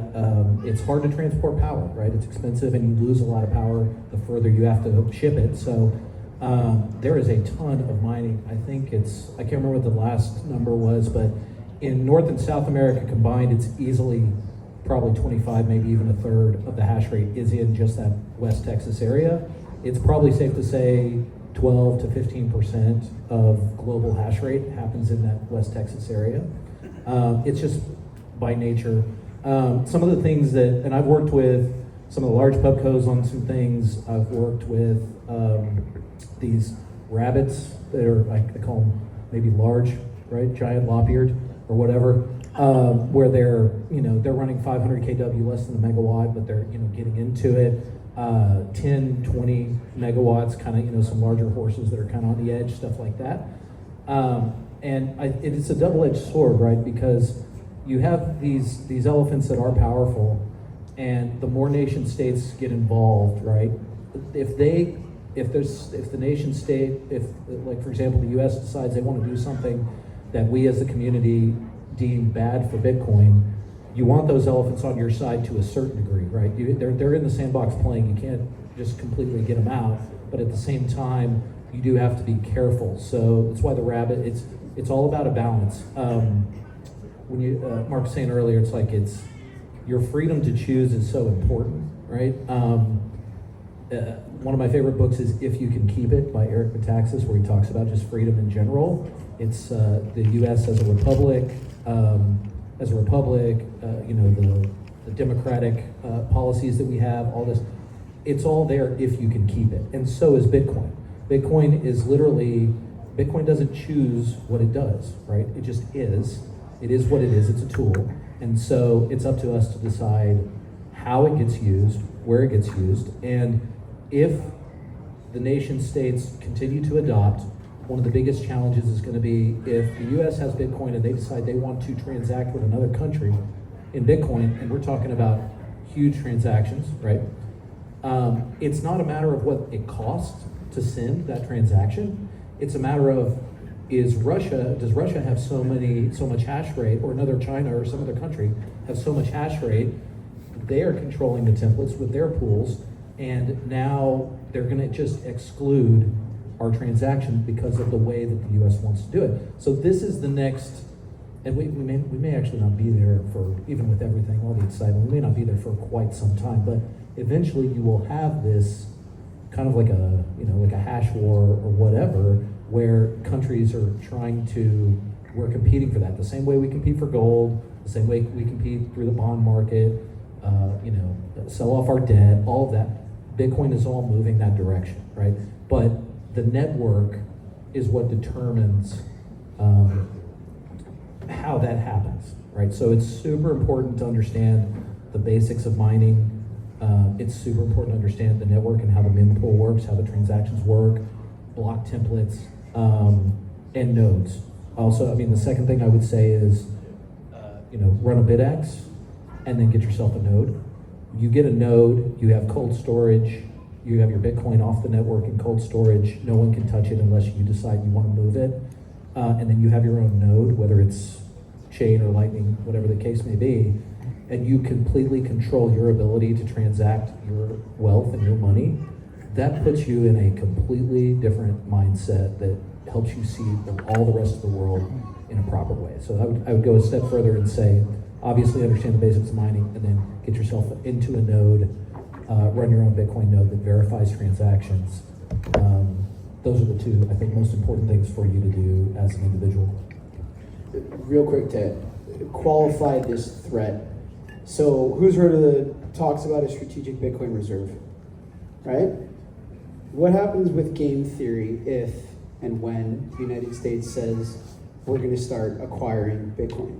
it's hard to transport power, right? It's expensive and you lose a lot of power the further you have to ship it. So there is a ton of mining. I think I can't remember what the last number was, but in North and South America combined, it's easily probably 25, maybe even a third of the hash rate is in just that West Texas area. It's probably safe to say 12 to 15% of global hash rate happens in that West Texas area. It's just by nature. Some of the things and I've worked with some of the large pubcos on some things. I've worked with these rabbits that are, I call them maybe large, right? Giant lop-eared or whatever, where they're running 500 kW less than a megawatt, but they're, getting into it. 10, 20 megawatts, kind of, some larger horses that are kind of on the edge, stuff like that. It's a double-edged sword, right? Because you have these elephants that are powerful, and the more nation states get involved, right? If the nation state, like for example, the U.S. decides they want to do something that we as a community deem bad for Bitcoin, you want those elephants on your side to a certain degree, right? They're in the sandbox playing. You can't just completely get them out, but at the same time, you do have to be careful. So that's why the rabbit. It's all about a balance. When Mark was saying earlier, it's your freedom to choose is so important, right? One of my favorite books is If You Can Keep It by Eric Metaxas, where he talks about just freedom in general. It's the U.S. as a republic, the democratic policies that we have, all this. It's all there if you can keep it. And so is Bitcoin. Bitcoin doesn't choose what it does, right? It just is. It is what it is. It's a tool. And so it's up to us to decide how it gets used, where it gets used, and if the nation states continue to adopt, one of the biggest challenges is going to be if the U.S. has Bitcoin and they decide they want to transact with another country, in Bitcoin, and we're talking about huge transactions, right? It's not a matter of what it costs to send that transaction. It's a matter of, does Russia have so much hash rate, or another China or some other country have so much hash rate, they are controlling the templates with their pools, and now they're gonna just exclude our transactions because of the way that the US wants to do it. So this is the next, and we may actually not be there for, even with everything, all the excitement, we may not be there for quite some time, but eventually you will have this kind of like a hash war or whatever, where countries are we're competing for that. The same way we compete for gold, the same way we compete through the bond market, sell off our debt, all of that. Bitcoin is all moving that direction, right? But the network is what determines how that happens, right? So it's super important to understand the basics of mining. It's super important to understand the network and how the mempool works, how the transactions work, block templates, and nodes. Also, the second thing I would say is, run a BitX and then get yourself a node. You get a node, you have cold storage, you have your Bitcoin off the network in cold storage. No one can touch it unless you decide you want to move it. And then you have your own node, whether it's chain or lightning, whatever the case may be, and you completely control your ability to transact your wealth and your money. That puts you in a completely different mindset that helps you see all the rest of the world in a proper way. So I would go a step further and say, obviously understand the basics of mining, and then get yourself into a node, run your own Bitcoin node that verifies transactions. Those are the two, I think, most important things for you to do as an individual. Real quick to qualify this threat. So who's heard of the talks about a strategic Bitcoin reserve, right? What happens with game theory if and when the United States says we're going to start acquiring Bitcoin?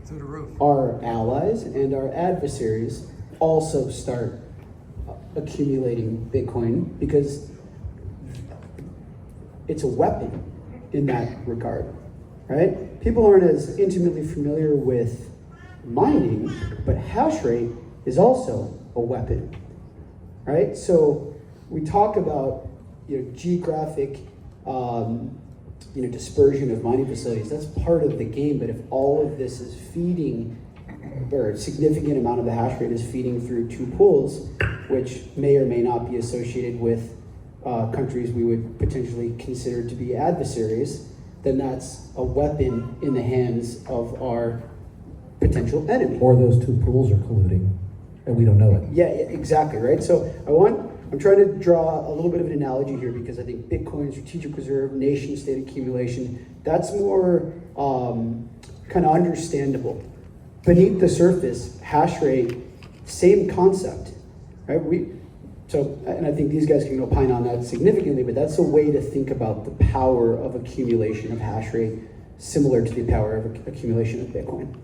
Through the roof. Our allies and our adversaries also start accumulating Bitcoin because it's a weapon in that regard, right? People aren't as intimately familiar with mining, but hash rate is also a weapon, right? So we talk about geographic dispersion of mining facilities. That's part of the game, but if all of this is feeding, or a significant amount of the hash rate is feeding through two pools, which may or may not be associated with countries we would potentially consider to be adversaries, then that's a weapon in the hands of our potential enemy. Or those two pools are colluding, and we don't know it. Yeah, exactly, right? So I'm trying to draw a little bit of an analogy here because I think Bitcoin, strategic reserve, nation state accumulation, that's more kind of understandable. Beneath the surface, hash rate, same concept, right? And I think these guys can opine on that significantly, but that's a way to think about the power of accumulation of hash rate, similar to the power of accumulation of Bitcoin.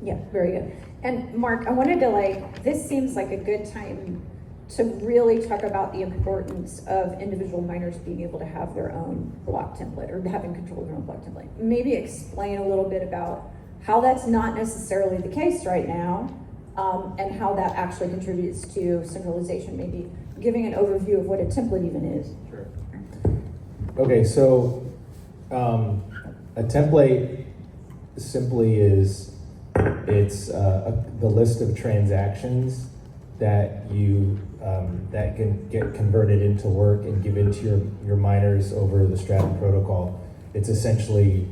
Yeah, very good. And Mark, I wanted to this seems like a good time to really talk about the importance of individual miners being able to have their own block template or having control of their own block template. Maybe explain a little bit about how that's not necessarily the case right now, and how that actually contributes to centralization, maybe giving an overview of what a template even is. Sure. Okay, so a template simply is, it's the list of transactions that you that can get converted into work and given to your miners over the Stratum protocol. It's essentially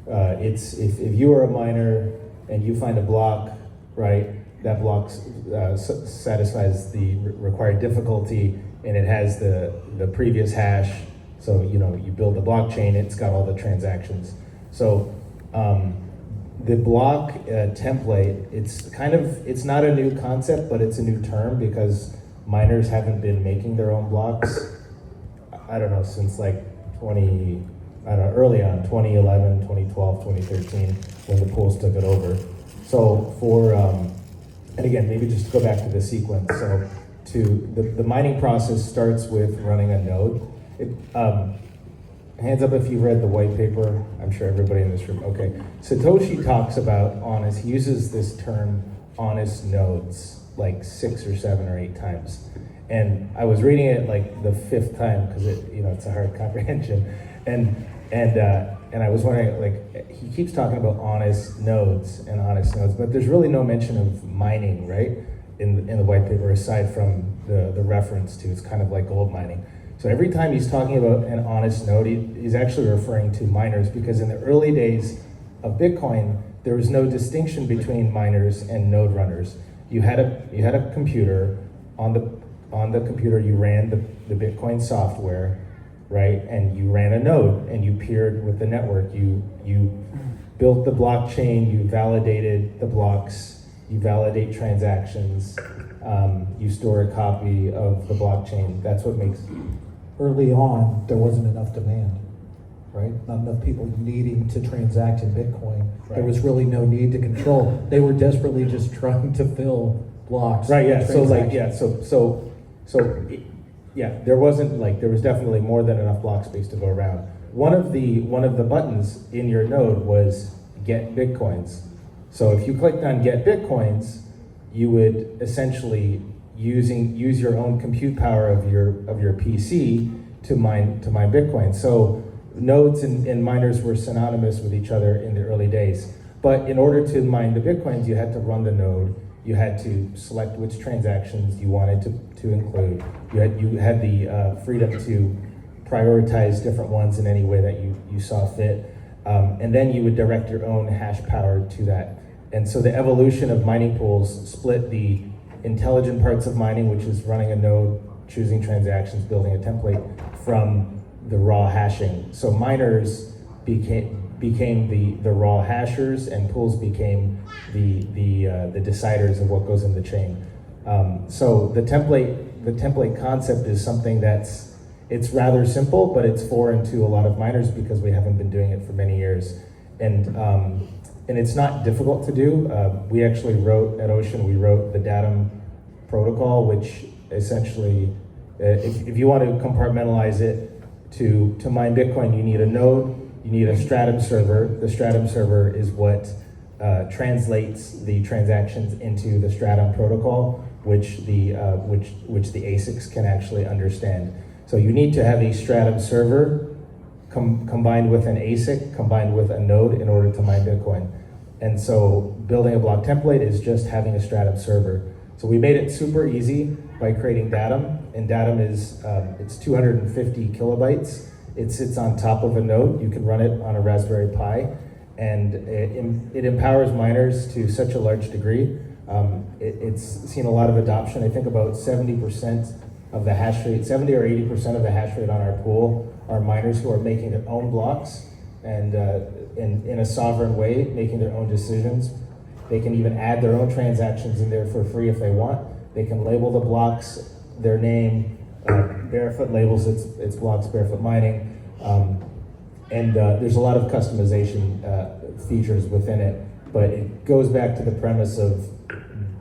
it's if you are a miner and you find a block, right? That block satisfies the required difficulty, and it has the previous hash. So you build the blockchain, it's got all the transactions. So the block template, it's not a new concept, but it's a new term because miners haven't been making their own blocks, I don't know, since early on, 2011, 2012, 2013, when the pools took it over. So and again, maybe just to go back to the sequence. So the mining process starts with running a node. hands up if you've read the white paper. I'm sure everybody in this room, okay. Satoshi talks about honest, he uses this term honest nodes like 6 or 7 or 8 times. And I was reading it like the 5th time because it's a hard comprehension. And I was wondering, like, he keeps talking about honest nodes, but there's really no mention of mining, right? In the white paper, aside from the reference to it's kind of like gold mining. So every time he's talking about an honest node, he's actually referring to miners, because in the early days of Bitcoin, there was no distinction between miners and node runners. You had a computer. On the computer you ran the Bitcoin software, right? And you ran a node and you peered with the network. You built the blockchain, you validated the blocks, you validate transactions, you store a copy of the blockchain. That's what makes... Early on, there wasn't enough demand, right? Not enough people needing to transact in Bitcoin. Right. There was really no need to control. They were desperately just trying to fill blocks. Right, yeah, so there was definitely more than enough block space to go around. One of the buttons in your node was get Bitcoins. So if you clicked on get Bitcoins, you would essentially use your own compute power of your PC to mine Bitcoin. So nodes and miners were synonymous with each other in the early days. But in order to mine the Bitcoins, you had to run the node. You had to select which transactions you wanted to include. You had the freedom to prioritize different ones in any way that you saw fit. And then you would direct your own hash power to that. And so the evolution of mining pools split the intelligent parts of mining, which is running a node, choosing transactions, building a template, from the raw hashing. So miners became the raw hashers, and pools became the deciders of what goes in the chain. So the template concept is something it's rather simple, but it's foreign to a lot of miners because we haven't been doing it for many years. And it's not difficult to do. We actually wrote, at Ocean, we wrote the Datum protocol, which essentially, if you want to compartmentalize it, to mine Bitcoin, you need a node, you need a Stratum server. The Stratum server is what translates the transactions into the Stratum protocol, which the ASICs can actually understand. So you need to have a Stratum server combined with an ASIC, combined with a node in order to mine Bitcoin. And so building a block template is just having a Stratum server. So we made it super easy by creating Datum, and Datum is, it's 250 kilobytes. It sits on top of a node. You can run it on a Raspberry Pi, and it empowers miners to such a large degree. It's seen a lot of adoption. I think about 70% of the hash rate, 70 or 80% of the hash rate on our pool are miners who are making their own blocks and in a sovereign way, making their own decisions. They can even add their own transactions in there for free if they want. They can label the blocks, their name. Barefoot labels its blocks Barefoot Mining. And there's a lot of customization features within it, but it goes back to the premise of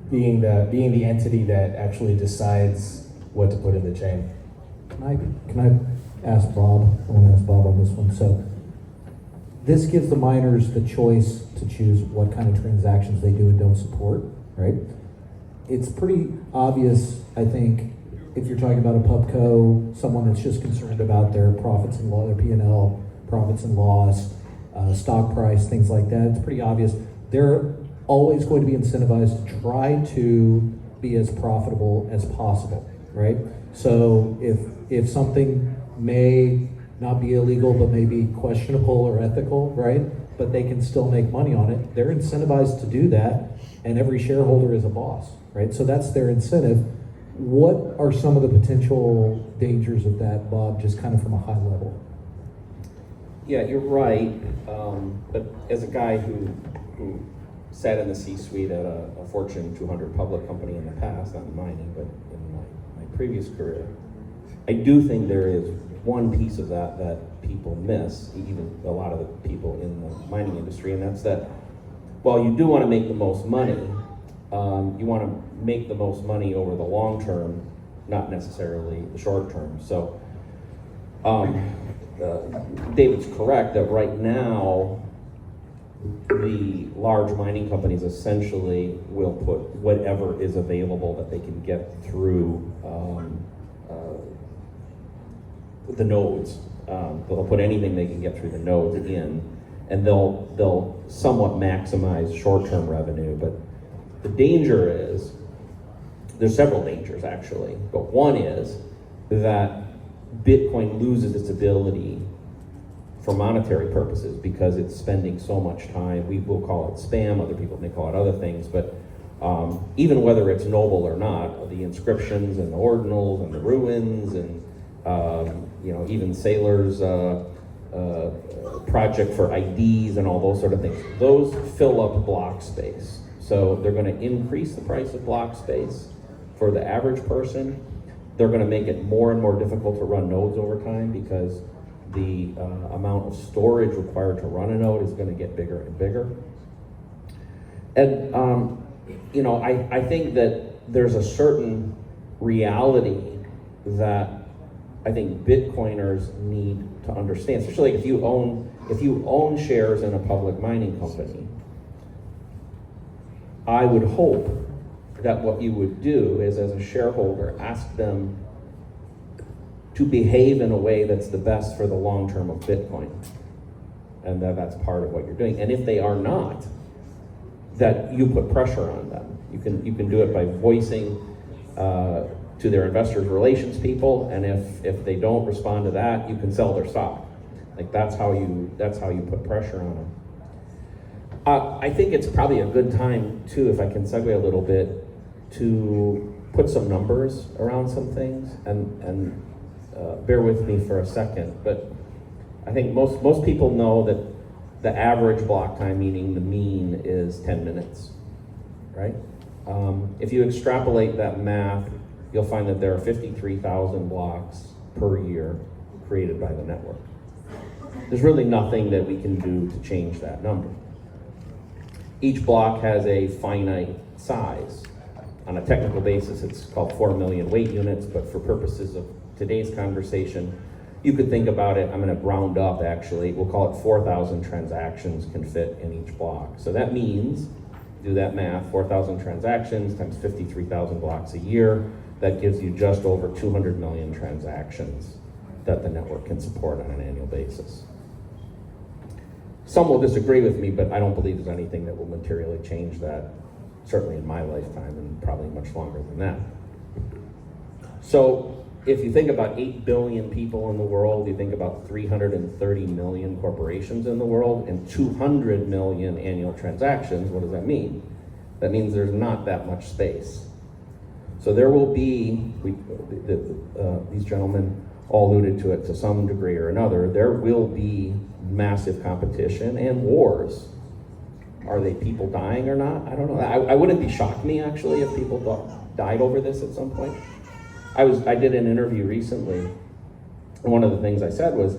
being the entity that actually decides what to put in the chain. Can I ask Bob? I want to ask Bob on this one. So this gives the miners the choice to choose what kind of transactions they do and don't support, right? It's pretty obvious, I think, if you're talking about a pubco, someone that's just concerned about their profits and loss, their P&L, profits and loss, stock price, things like that. It's pretty obvious. They're always going to be incentivized to try to be as profitable as possible, right? So if something may not be illegal, but may be questionable or ethical, right? But they can still make money on it. They're incentivized to do that, and every shareholder is a boss, right? So that's their incentive. What are some of the potential dangers of that, Bob, just kind of from a high level? Yeah, you're right. But as a guy who sat in the C-suite at a Fortune 200 public company in the past, not in mining, but in my previous career, I do think there is one piece of that people miss, even a lot of the people in the mining industry, and that's that while you do want to make the most money, you want to make the most money over the long term, not necessarily the short term. So David's correct that right now the large mining companies essentially will put whatever is available that they can get through the nodes. They'll put anything they can get through the nodes in, and they'll somewhat maximize short-term revenue. But the danger is, there's several dangers actually, but one is that Bitcoin loses its ability for monetary purposes because it's spending so much time. We will call it spam, other people may call it other things, but even whether it's noble or not, the inscriptions and the ordinals and the ruins and even Sailor's project for IDs and all those sort of things, those fill up block space. So they're going to increase the price of block space for the average person. They're going to make it more and more difficult to run nodes over time because the amount of storage required to run a node is going to get bigger and bigger. And I think that there's a certain reality that I think Bitcoiners need to understand, especially if you own shares in a public mining company. I would hope that what you would do is, as a shareholder, ask them to behave in a way that's the best for the long term of Bitcoin, and that's part of what you're doing. And if they are not, that you put pressure on them. You can do it by voicing to their investors relations people, and if they don't respond to that, you can sell their stock. Like that's how you put pressure on them. I think it's probably a good time too, if I can segue a little bit, to put some numbers around some things, and bear with me for a second, but I think most people know that the average block time, meaning the mean, is 10 minutes, right? If you extrapolate that math, you'll find that there are 53,000 blocks per year created by the network. There's really nothing that we can do to change that number. Each block has a finite size. On a technical basis, it's called 4 million weight units, but for purposes of today's conversation, you could think about it, I'm going to round up actually, we'll call it 4,000 transactions can fit in each block. So that means, do that math, 4,000 transactions times 53,000 blocks a year, that gives you just over 200 million transactions that the network can support on an annual basis. Some will disagree with me, but I don't believe there's anything that will materially change that, certainly in my lifetime, and probably much longer than that. So if you think about 8 billion people in the world, you think about 330 million corporations in the world, and 200 million annual transactions, what does that mean? That means there's not that much space. So there will be, these gentlemen all alluded to it to some degree or another, there will be massive competition and wars. Are they people dying or not? I don't know. I wouldn't be shocked me actually if people died over this at some point. I did an interview recently, and one of the things I said was,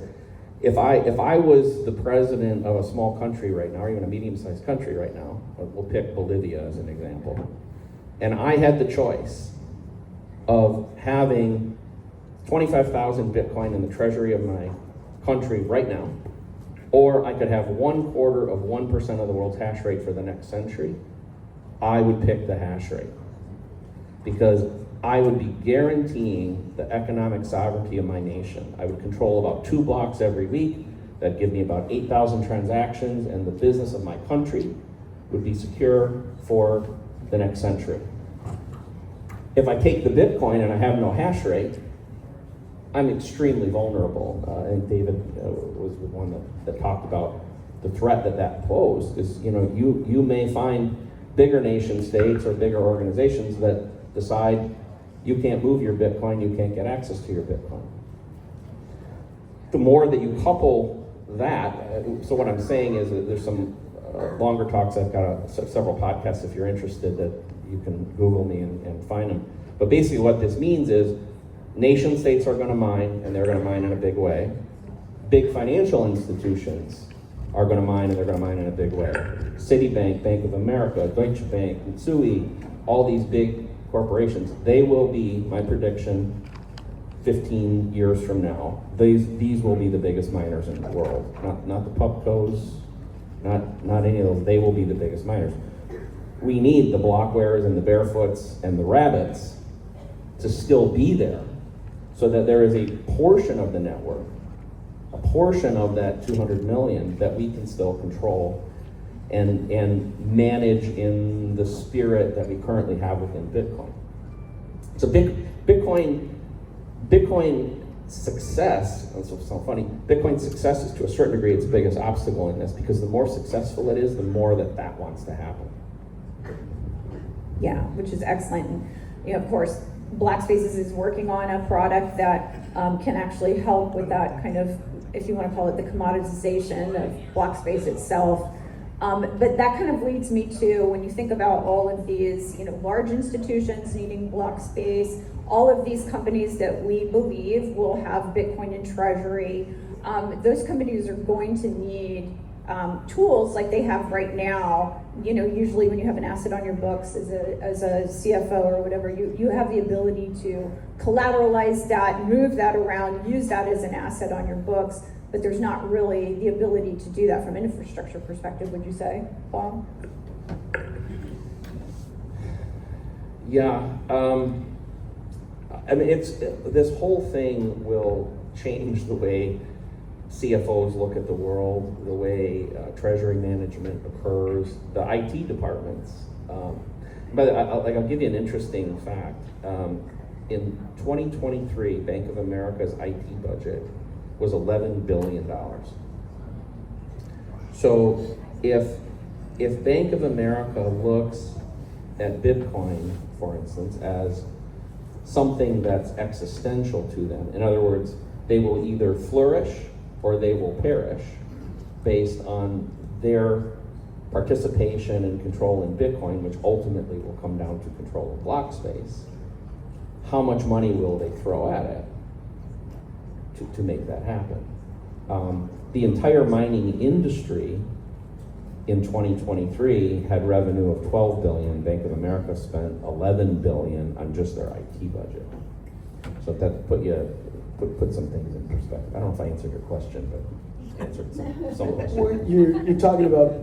if I was the president of a small country right now, or even a medium-sized country right now, we'll pick Bolivia as an example, and I had the choice of having 25,000 Bitcoin in the treasury of my country right now, or I could have 1/4 of the world's hash rate for the next century, I would pick the hash rate. Because I would be guaranteeing the economic sovereignty of my nation. I would control about 2 blocks every week. That'd give me about 8,000 transactions, and the business of my country would be secure for the next century. If I take the Bitcoin and I have no hash rate, I'm extremely vulnerable. I think David was the one that talked about the threat that posed. Is you may find bigger nation states or bigger organizations that decide you can't move your Bitcoin, you can't get access to your Bitcoin. The more that you couple that, so what I'm saying is that there's some longer talks. I've got several podcasts if you're interested that you can Google me and find them. But basically what this means is nation states are going to mine, and they're going to mine in a big way. Big financial institutions are going to mine, and they're going to mine in a big way. Citibank, Bank of America, Deutsche Bank, Mitsui, all these big corporations, they will be, my prediction, 15 years from now, these will be the biggest miners in the world. Not the Pupcos, not any of those. They will be the biggest miners. We need the Blockwares and the Barefoots and the Rabbits to still be there, so that there is a portion of the network, a portion of that 200 million that we can still control and manage in the spirit that we currently have within Bitcoin. So Bitcoin success, that's so funny, Bitcoin success is to a certain degree its biggest obstacle in this, because the more successful it is, the more that wants to happen. Yeah, which is excellent. And, you know, of course, Black Spaces is working on a product that can actually help with that kind of, if you want to call it the commoditization of block space itself. But that kind of leads me to, when you think about all of these, you know, large institutions needing block space, all of these companies that we believe will have Bitcoin in treasury, those companies are going to need tools like they have right now. You know, usually when you have an asset on your books as a CFO or whatever, you have the ability to collateralize that, move that around, use that as an asset on your books, but there's not really the ability to do that from an infrastructure perspective, would you say, Bob? Yeah, I mean, this whole thing will change the way CFOs look at the world, the way treasury management occurs, the IT departments. But I'll give you an interesting fact. In 2023, Bank of America's IT budget was $11 billion. So if Bank of America looks at Bitcoin, for instance, as something that's existential to them, in other words, they will either flourish or they will perish based on their participation and control in Bitcoin, which ultimately will come down to control of block space. How much money will they throw at it to make that happen? The entire mining industry in 2023 had revenue of 12 billion. Bank of America spent 11 billion on just their IT budget. So if that put some things in perspective. I don't know if I answered your question, but answered some questions. Well, you're talking about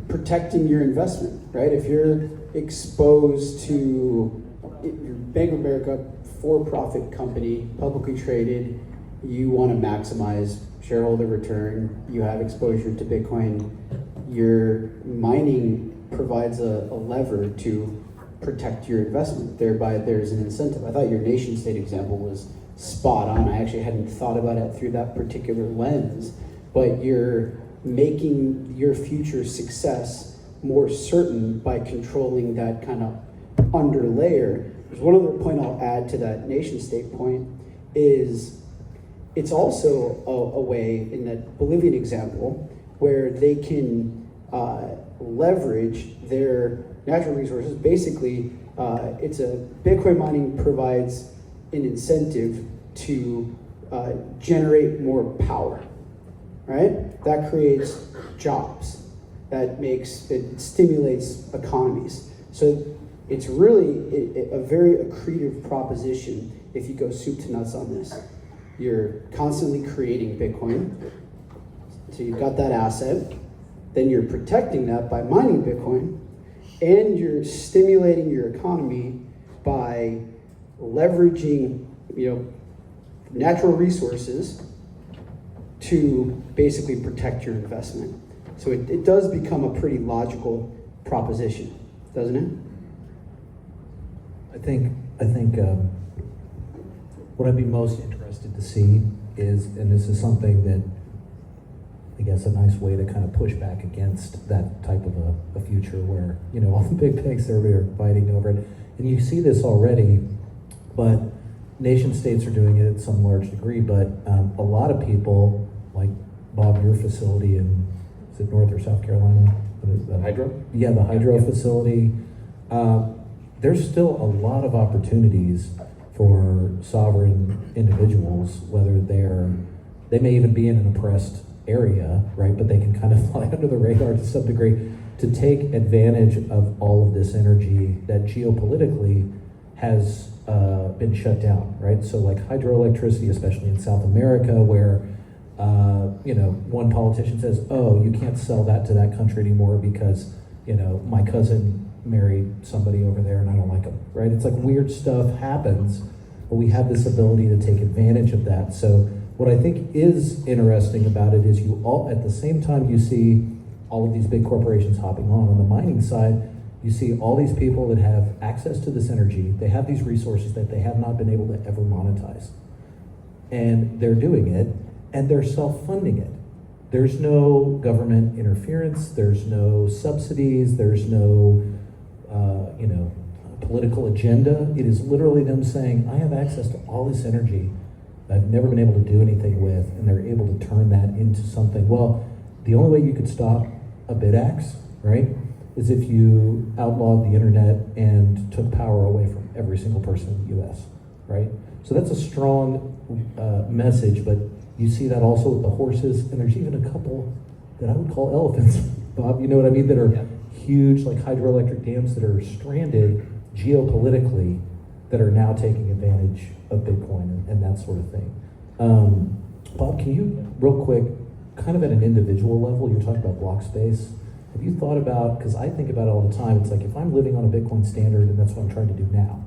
protecting your investment, right? If you're exposed to your Bank of America, for-profit company, publicly traded, you want to maximize shareholder return, you have exposure to Bitcoin, your mining provides a lever to protect your investment. Thereby, there's an incentive. I thought your nation state example was spot on. I actually hadn't thought about it through that particular lens, but you're making your future success more certain by controlling that kind of underlayer. There's one other point I'll add to that nation state point is it's also a way in that Bolivian example where they can leverage their natural resources. Basically, Bitcoin mining provides an incentive to generate more power, right? That creates jobs. It stimulates economies. So it's really a very accretive proposition if you go soup to nuts on this. You're constantly creating Bitcoin, so you've got that asset, then you're protecting that by mining Bitcoin, and you're stimulating your economy by leveraging, natural resources to basically protect your investment. So it does become a pretty logical proposition, doesn't it? I think what I'd be most interested to see is, and this is something that I guess a nice way to kind of push back against that type of a future where, all the big banks are fighting over it. And you see this already, but nation states are doing it at some large degree, but a lot of people, like Bob, your facility in, is it North or South Carolina? The hydro? Yeah, the hydro facility. There's still a lot of opportunities for sovereign individuals, whether they may even be in an oppressed area, right? But they can kind of fly under the radar to some degree to take advantage of all of this energy that geopolitically has been shut down, right? So like hydroelectricity, especially in South America, where one politician says, "Oh, you can't sell that to that country anymore because my cousin married somebody over there and I don't like them," right? It's like weird stuff happens, but we have this ability to take advantage of that. So what I think is interesting about it is you all, at the same time you see all of these big corporations hopping on the mining side, you see all these people that have access to this energy, they have these resources that they have not been able to ever monetize. And they're doing it, and they're self-funding it. There's no government interference, there's no subsidies, there's no political agenda. It is literally them saying, I have access to all this energy that I've never been able to do anything with, and they're able to turn that into something. Well, the only way you could stop a bid-ax, right, is if you outlawed the internet and took power away from every single person in the US, right? So that's a strong message, but you see that also with the horses, and there's even a couple that I would call elephants, Bob, you know what I mean, that are huge, like hydroelectric dams that are stranded geopolitically that are now taking advantage of Bitcoin and that sort of thing. Bob, can you, real quick, kind of at an individual level, you're talking about block space, have you thought about, because I think about it all the time, it's like if I'm living on a Bitcoin standard, and that's what I'm trying to do now,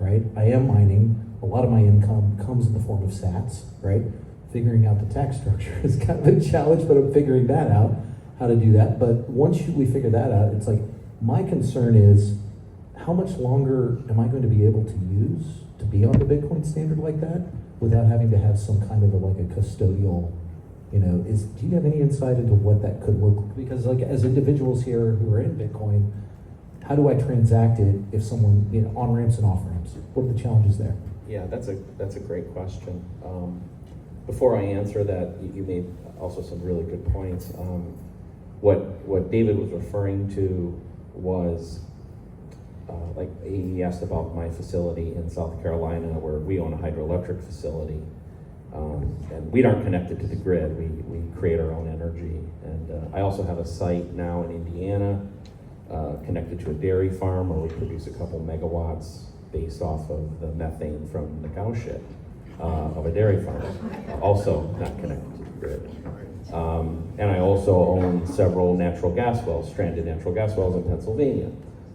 right? I am mining, a lot of my income comes in the form of sats, right? Figuring out the tax structure is kind of a challenge, but I'm figuring that out, how to do that. But once we figure that out, it's like, my concern is, how much longer am I going to be able to use to be on the Bitcoin standard like that without having to have some kind of a custodial, do you have any insight into what that could look like? Because like as individuals here who are in Bitcoin, how do I transact it if someone, on ramps and off ramps? What are the challenges there? Yeah, that's a great question. Before I answer that, you made also some really good points. What David was referring to was he asked about my facility in South Carolina, where we own a hydroelectric facility, and we aren't connected to the grid. We create our own energy, and I also have a site now in Indiana connected to a dairy farm where we produce a couple megawatts based off of the methane from the cow shit of a dairy farm, also not connected to the grid. And I also own several natural gas wells, stranded natural gas wells in Pennsylvania,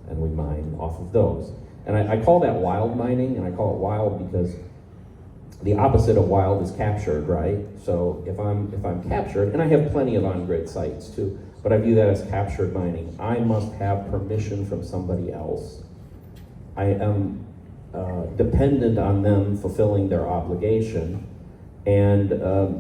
and we mine off of those. And I call that wild mining, and I call it wild because the opposite of wild is captured, right? So if I'm captured, and I have plenty of on-grid sites too, but I view that as captured mining. I must have permission from somebody else. I am dependent on them fulfilling their obligation, and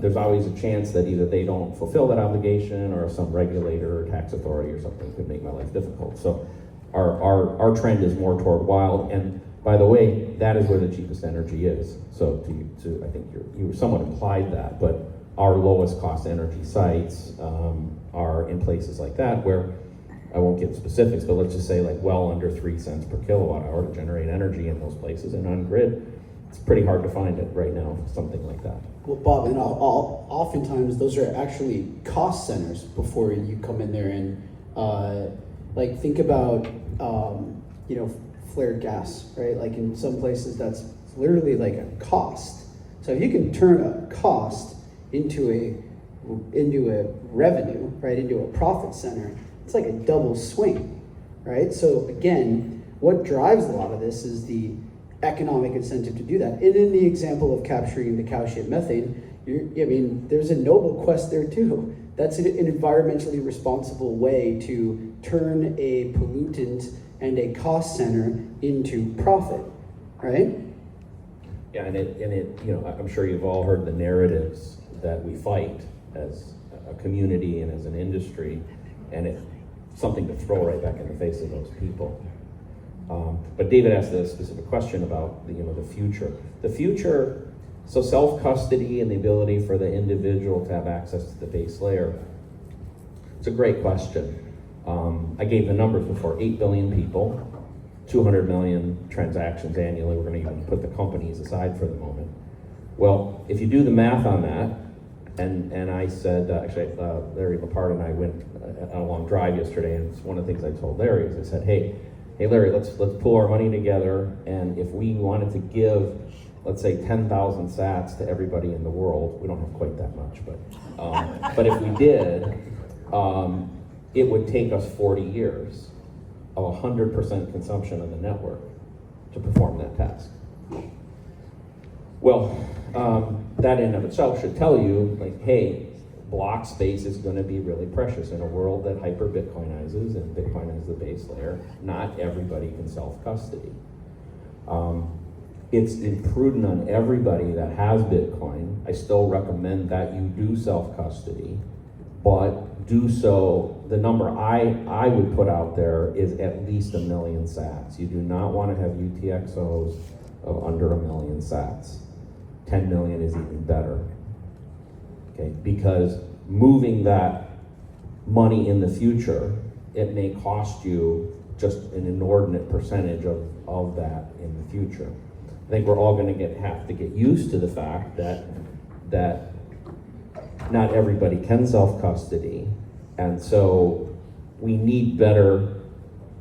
there's always a chance that either they don't fulfill that obligation or some regulator or tax authority or something could make my life difficult. So our trend is more toward wild, and by the way, that is where the cheapest energy is. So I think you somewhat implied that, but our lowest cost energy sites are in places like that where, I won't give specifics, but let's just say like well under 3 cents per kilowatt hour to generate energy in those places. And on grid, it's pretty hard to find it right now, something like that. Well, Bob, and oftentimes those are actually cost centers before you come in there and think about flared gas, right? Like in some places that's literally like a cost. So if you can turn a cost into a revenue, right, into a profit center, it's like a double swing, right? So again, what drives a lot of this is the economic incentive to do that. And in the example of capturing the cow shit methane, there's a noble quest there too. That's an environmentally responsible way to turn a pollutant and a cost center into profit, right? Yeah, and I'm sure you've all heard the narratives that we fight as a community and as an industry, and it's something to throw right back in the face of those people. But David asked a specific question about the future. The future, so self-custody and the ability for the individual to have access to the base layer. It's a great question. I gave the numbers before, 8 billion people, 200 million transactions annually. We're going to even put the companies aside for the moment. Well, if you do the math on that, and I said, Larry Lepard and I went on a long drive yesterday, and it's one of the things I told Larry is I said, hey, hey Larry, let's pull our money together, and if we wanted to give, let's say 10,000 sats to everybody in the world, we don't have quite that much, but if we did, it would take us 40 years of 100% consumption of the network to perform that task. Well, that in and of itself should tell you, like, hey, block space is going to be really precious in a world that hyper-Bitcoinizes, and Bitcoin is the base layer. Not everybody can self-custody. It's imprudent on everybody that has Bitcoin. I still recommend that you do self-custody, but do so, the number I would put out there is at least 1 million sats. You do not want to have UTXOs of under 1 million sats. 10 million is even better. Okay, because moving that money in the future, it may cost you just an inordinate percentage of that in the future. I think we're all going to have to get used to the fact that not everybody can self-custody, and so we need better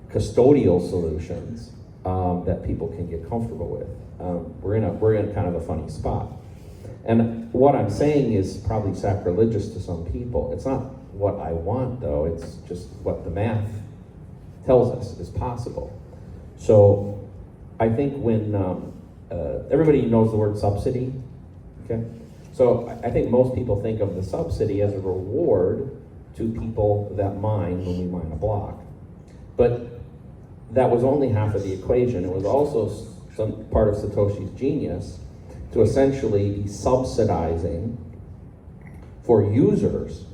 custodial solutions that people can get comfortable with. We're in kind of a funny spot. And what I'm saying is probably sacrilegious to some people. It's not what I want, though. It's just what the math tells us is possible. So I think when everybody knows the word subsidy, okay? So I think most people think of the subsidy as a reward to people that mine when we mine a block. But that was only half of the equation. It was also some part of Satoshi's genius to essentially be subsidizing for users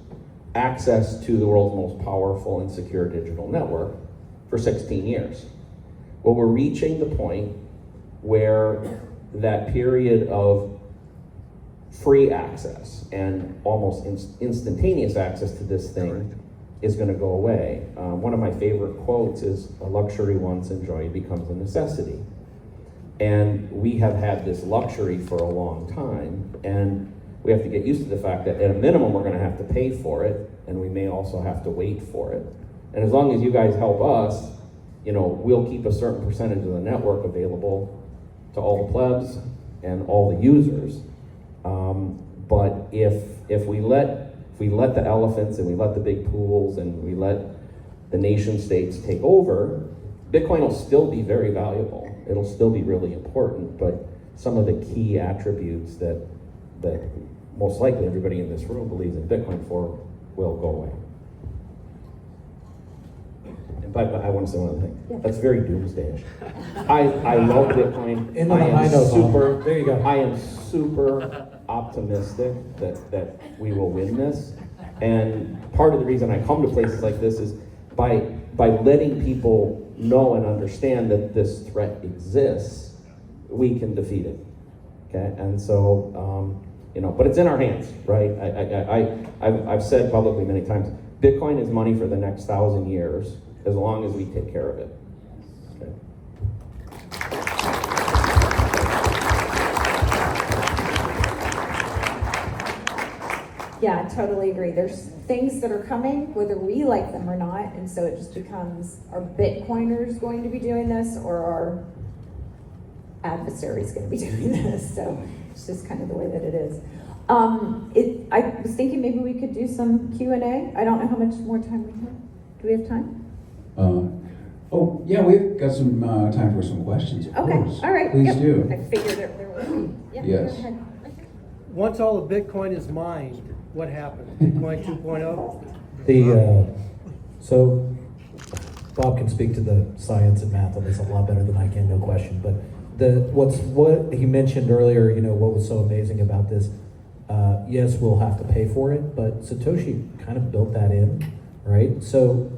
access to the world's most powerful and secure digital network for 16 years. Well, we're reaching the point where that period of free access and almost instantaneous access to this thing is going to go away. One of my favorite quotes is, "A luxury once enjoyed becomes a necessity." And we have had this luxury for a long time, and we have to get used to the fact that at a minimum we're going to have to pay for it, and we may also have to wait for it. And as long as you guys help us, we'll keep a certain percentage of the network available to all the plebs and all the users. But if we let the elephants and we let the big pools and we let the nation states take over, Bitcoin will still be very valuable. It'll still be really important, but some of the key attributes that most likely everybody in this room believes in Bitcoin for will go away. But I want to say one other thing. Yeah. That's very doomsdayish. I love Bitcoin. There you go. I am super optimistic that we will win this. And part of the reason I come to places like this is by letting people know and understand that this threat exists, we can defeat it. Okay, and so but it's in our hands, right? I've said publicly many times, Bitcoin is money for the next 1,000 years, as long as we take care of it. Okay. Yeah, I totally agree. There's things that are coming, whether we like them or not, and so it just becomes, are Bitcoiners going to be doing this, or are adversaries going to be doing this? So it's just kind of the way that it is. I was thinking maybe we could do some Q&A. I don't know how much more time we have. Do we have time? Yeah, we've got some time for some questions, of Okay, course. all right. Please Yep. do. I figured there would be. Yeah, Yes. Go ahead. Once all the Bitcoin is mined, what happens? Bitcoin 2.0? So Bob can speak to the science and math on this a lot better than I can, no question. But what he mentioned earlier, what was so amazing about this, yes, we'll have to pay for it, but Satoshi kind of built that in, right? So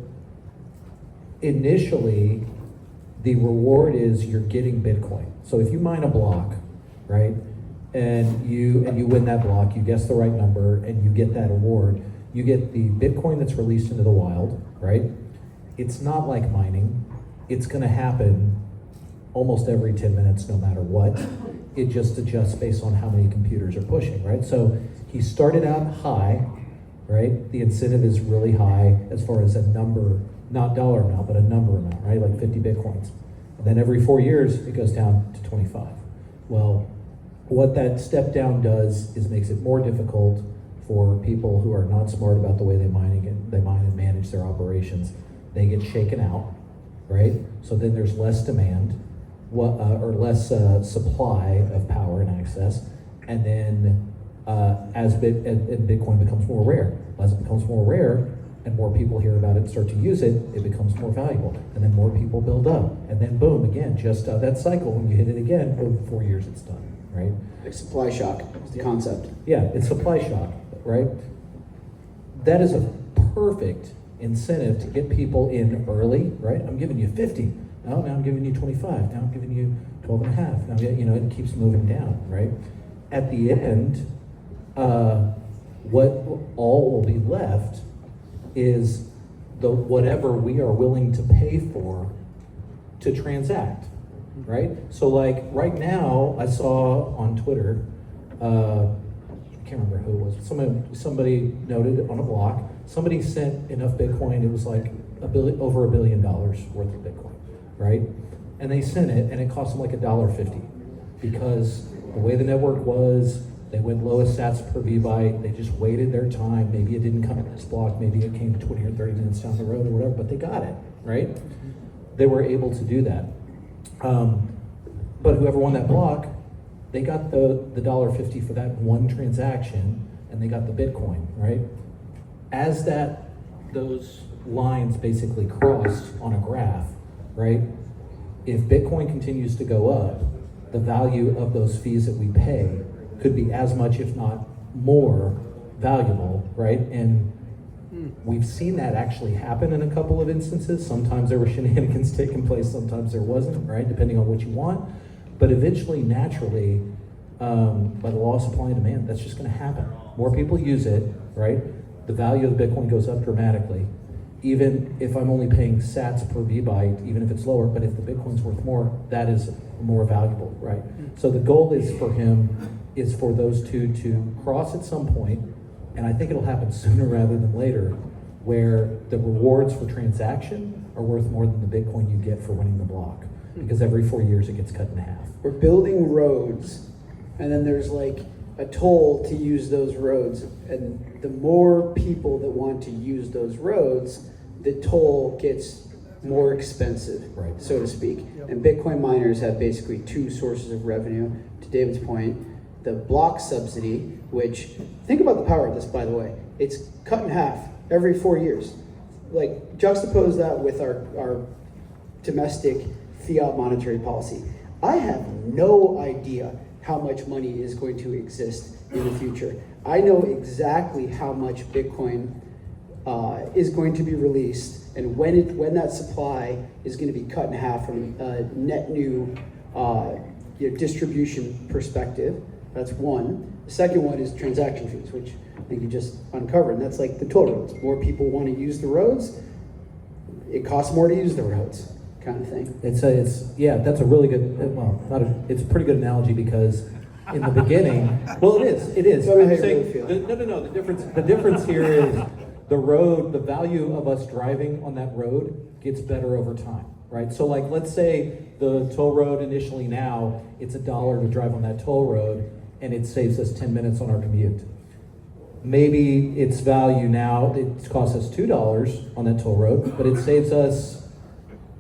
initially, the reward is you're getting Bitcoin. So if you mine a block, right, and you win that block, you guess the right number, and you get that award, you get the Bitcoin that's released into the wild, right? It's not like mining. It's going to happen almost every 10 minutes, no matter what. It just adjusts based on how many computers are pushing, right? So he started out high, right? The incentive is really high as far as a number, not dollar amount, but a number amount, right? Like 50 Bitcoins. And then every 4 years, it goes down to 25. Well, what that step down does is makes it more difficult for people who are not smart about the way they mine and manage their operations. They get shaken out, right? So then there's less demand, or less supply of power and access, and then as Bitcoin becomes more rare, as it becomes more rare, and more people hear about it and start to use it, it becomes more valuable, and then more people build up, and then boom, again, just that cycle. When you hit it again, boom, 4 years it's done, right? Like supply shock is the concept. Yeah, it's supply shock, right? That is a perfect incentive to get people in early, right? I'm giving you 50. Now I'm giving you 25. Now I'm giving you 12 and a half. Now, it keeps moving down, right? At the end, what all will be left is whatever we are willing to pay for to transact, right? So like right now, I saw on Twitter, I can't remember who it was, somebody noted on a block, somebody sent enough Bitcoin, it was like over $1 billion worth of Bitcoin, right? And they sent it, and it cost them like $1.50 because the way the network was, they went lowest sats per V-byte, they just waited their time, maybe it didn't come at this block, maybe it came 20 or 30 minutes down the road or whatever, but they got it, right? They were able to do that. But whoever won that block, they got the $1.50 for that one transaction, and they got the Bitcoin, right? As those lines basically cross on a graph, right? If Bitcoin continues to go up, the value of those fees that we pay could be as much, if not more, valuable, right? And we've seen that actually happen in a couple of instances. Sometimes there were shenanigans taking place, sometimes there wasn't, right? Depending on what you want. But eventually, naturally, by the law of supply and demand, that's just going to happen. More people use it, right? The value of the Bitcoin goes up dramatically. Even if I'm only paying sats per V-byte, even if it's lower, but if the Bitcoin's worth more, that is more valuable, right? So the goal is for those two to cross at some point, and I think it'll happen sooner rather than later, where the rewards for transaction are worth more than the Bitcoin you get for winning the block. Because every 4 years it gets cut in half. We're building roads, and then there's like a toll to use those roads. And the more people that want to use those roads, the toll gets more expensive, right, so to speak. And Bitcoin miners have basically two sources of revenue. To David's point, the block subsidy, which, think about the power of this, by the way. It's cut in half every 4 years. Like, juxtapose that with our domestic fiat monetary policy. I have no idea how much money is going to exist in the future. I know exactly how much Bitcoin is going to be released, and when that supply is going to be cut in half from a net new distribution perspective. That's one. The second one is transaction fees, which I think you just uncovered, and that's like the toll roads. More people want to use the roads, it costs more to use the roads, kind of thing. That's a really good, it's a pretty good analogy because in the beginning, well, it is. Tell me how you saying, really feel. The difference here is the value of us driving on that road gets better over time, right? So like, let's say the toll road initially now, it's $1 to drive on that toll road, and it saves us 10 minutes on our commute. Maybe its value now, it costs us $2 on that toll road, but it saves us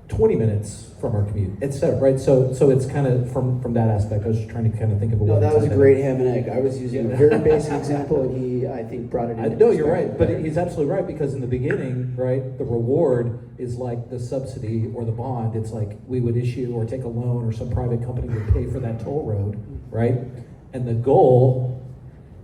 20 minutes from our commute, etc. Right? So it's kind of from that aspect. I was just trying to kind of think of a way. No, that was a great ham and egg. I was using a very basic example, and he, I think, brought it in. No, you're right, but he's absolutely right, because in the beginning, right, the reward is like the subsidy or the bond. It's like we would issue or take a loan, or some private company would pay for that toll road, right? And the goal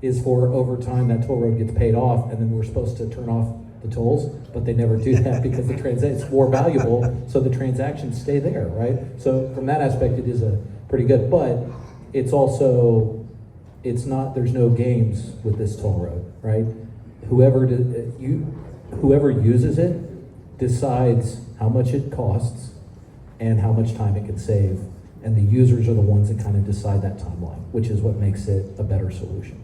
is for over time that toll road gets paid off, and then we're supposed to turn off the tolls, but they never do that because it's more valuable, so the transactions stay there, right? So from that aspect, it is a pretty good, but it's also, there's no games with this toll road, right? Whoever uses it decides how much it costs and how much time it can save, and the users are the ones that kind of decide that timeline, which is what makes it a better solution.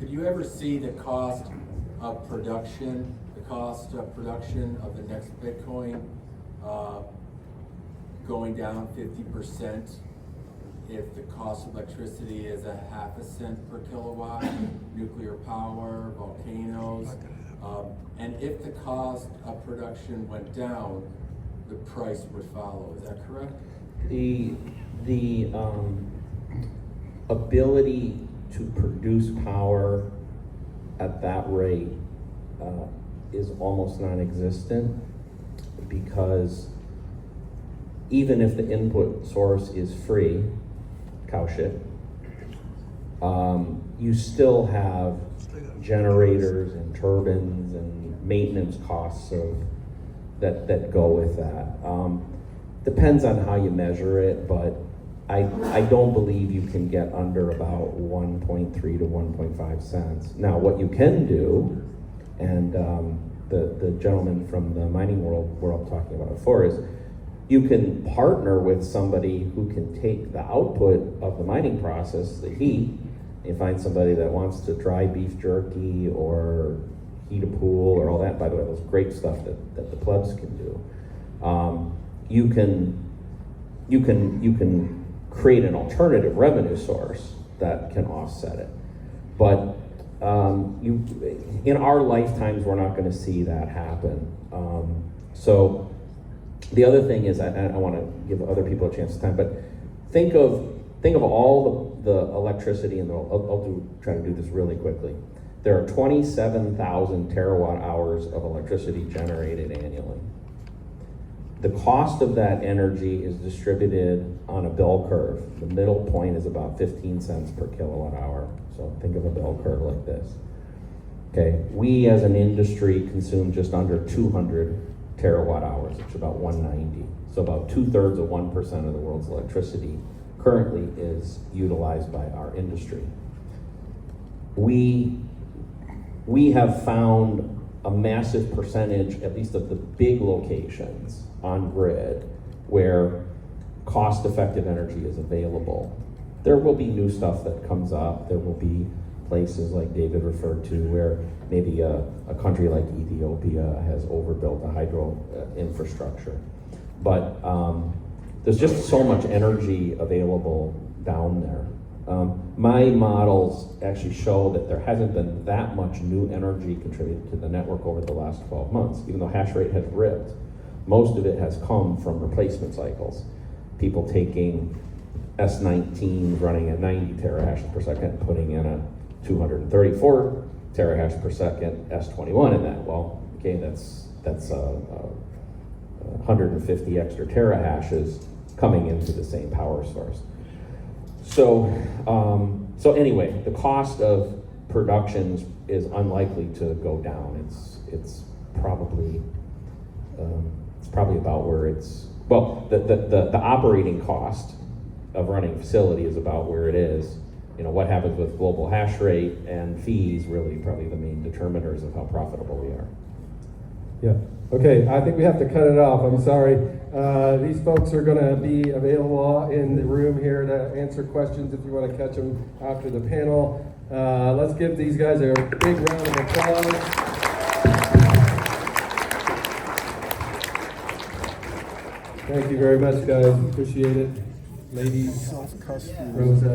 Could you ever see the cost of production, the cost of production of the next Bitcoin going down 50% if the cost of electricity is a half a cent per kilowatt, nuclear power, volcanoes, and if the cost of production went down, the price would follow. Is that correct? The ability to produce power at that rate is almost non-existent, because even if the input source is free, cow shit, you still have generators and turbines and maintenance costs that go with that. Depends on how you measure it, but I don't believe you can get under about 1.3 to 1.5 cents. Now, what you can do, and the gentleman from the mining world we're all talking about before, is you can partner with somebody who can take the output of the mining process, the heat. You find somebody that wants to dry beef jerky or heat a pool or all that. By the way, those great stuff that the plebs can do. You can create an alternative revenue source that can offset it. But in our lifetimes, we're not going to see that happen. So the other thing is, I want to give other people a chance to time, but think of all the electricity, and I'll try to do this really quickly. There are 27,000 terawatt hours of electricity generated annually. The cost of that energy is distributed on a bell curve. The middle point is about 15 cents per kilowatt hour. So think of a bell curve like this. Okay, we as an industry consume just under 200 terawatt hours, which is about 190. So about 2/3 of 1% of the world's electricity currently is utilized by our industry. We have found a massive percentage, at least of the big locations on grid, where cost-effective energy is available. There will be new stuff that comes up. There will be places like David referred to where maybe a country like Ethiopia has overbuilt a hydro infrastructure. But there's just so much energy available down there. My models actually show that there hasn't been that much new energy contributed to the network over the last 12 months, even though hash rate has ripped. Most of it has come from replacement cycles. People taking S19 running at 90 terahashes per second and putting in a 234 terahash per second S21 in that. Well, okay, that's 150 extra terahashes coming into the same power source. So anyway, the cost of productions is unlikely to go down. It's probably about where it's, well, the operating cost of running a facility is about where it is. You know, what happens with global hash rate and fees, really probably the main determiners of how profitable we are. Yeah. Okay, I think we have to cut it off. I'm sorry. These folks are going to be available in the room here to answer questions if you want to catch them after the panel. Let's give these guys a big round of applause. Thank you very much, guys. Appreciate it. Ladies, Rosa.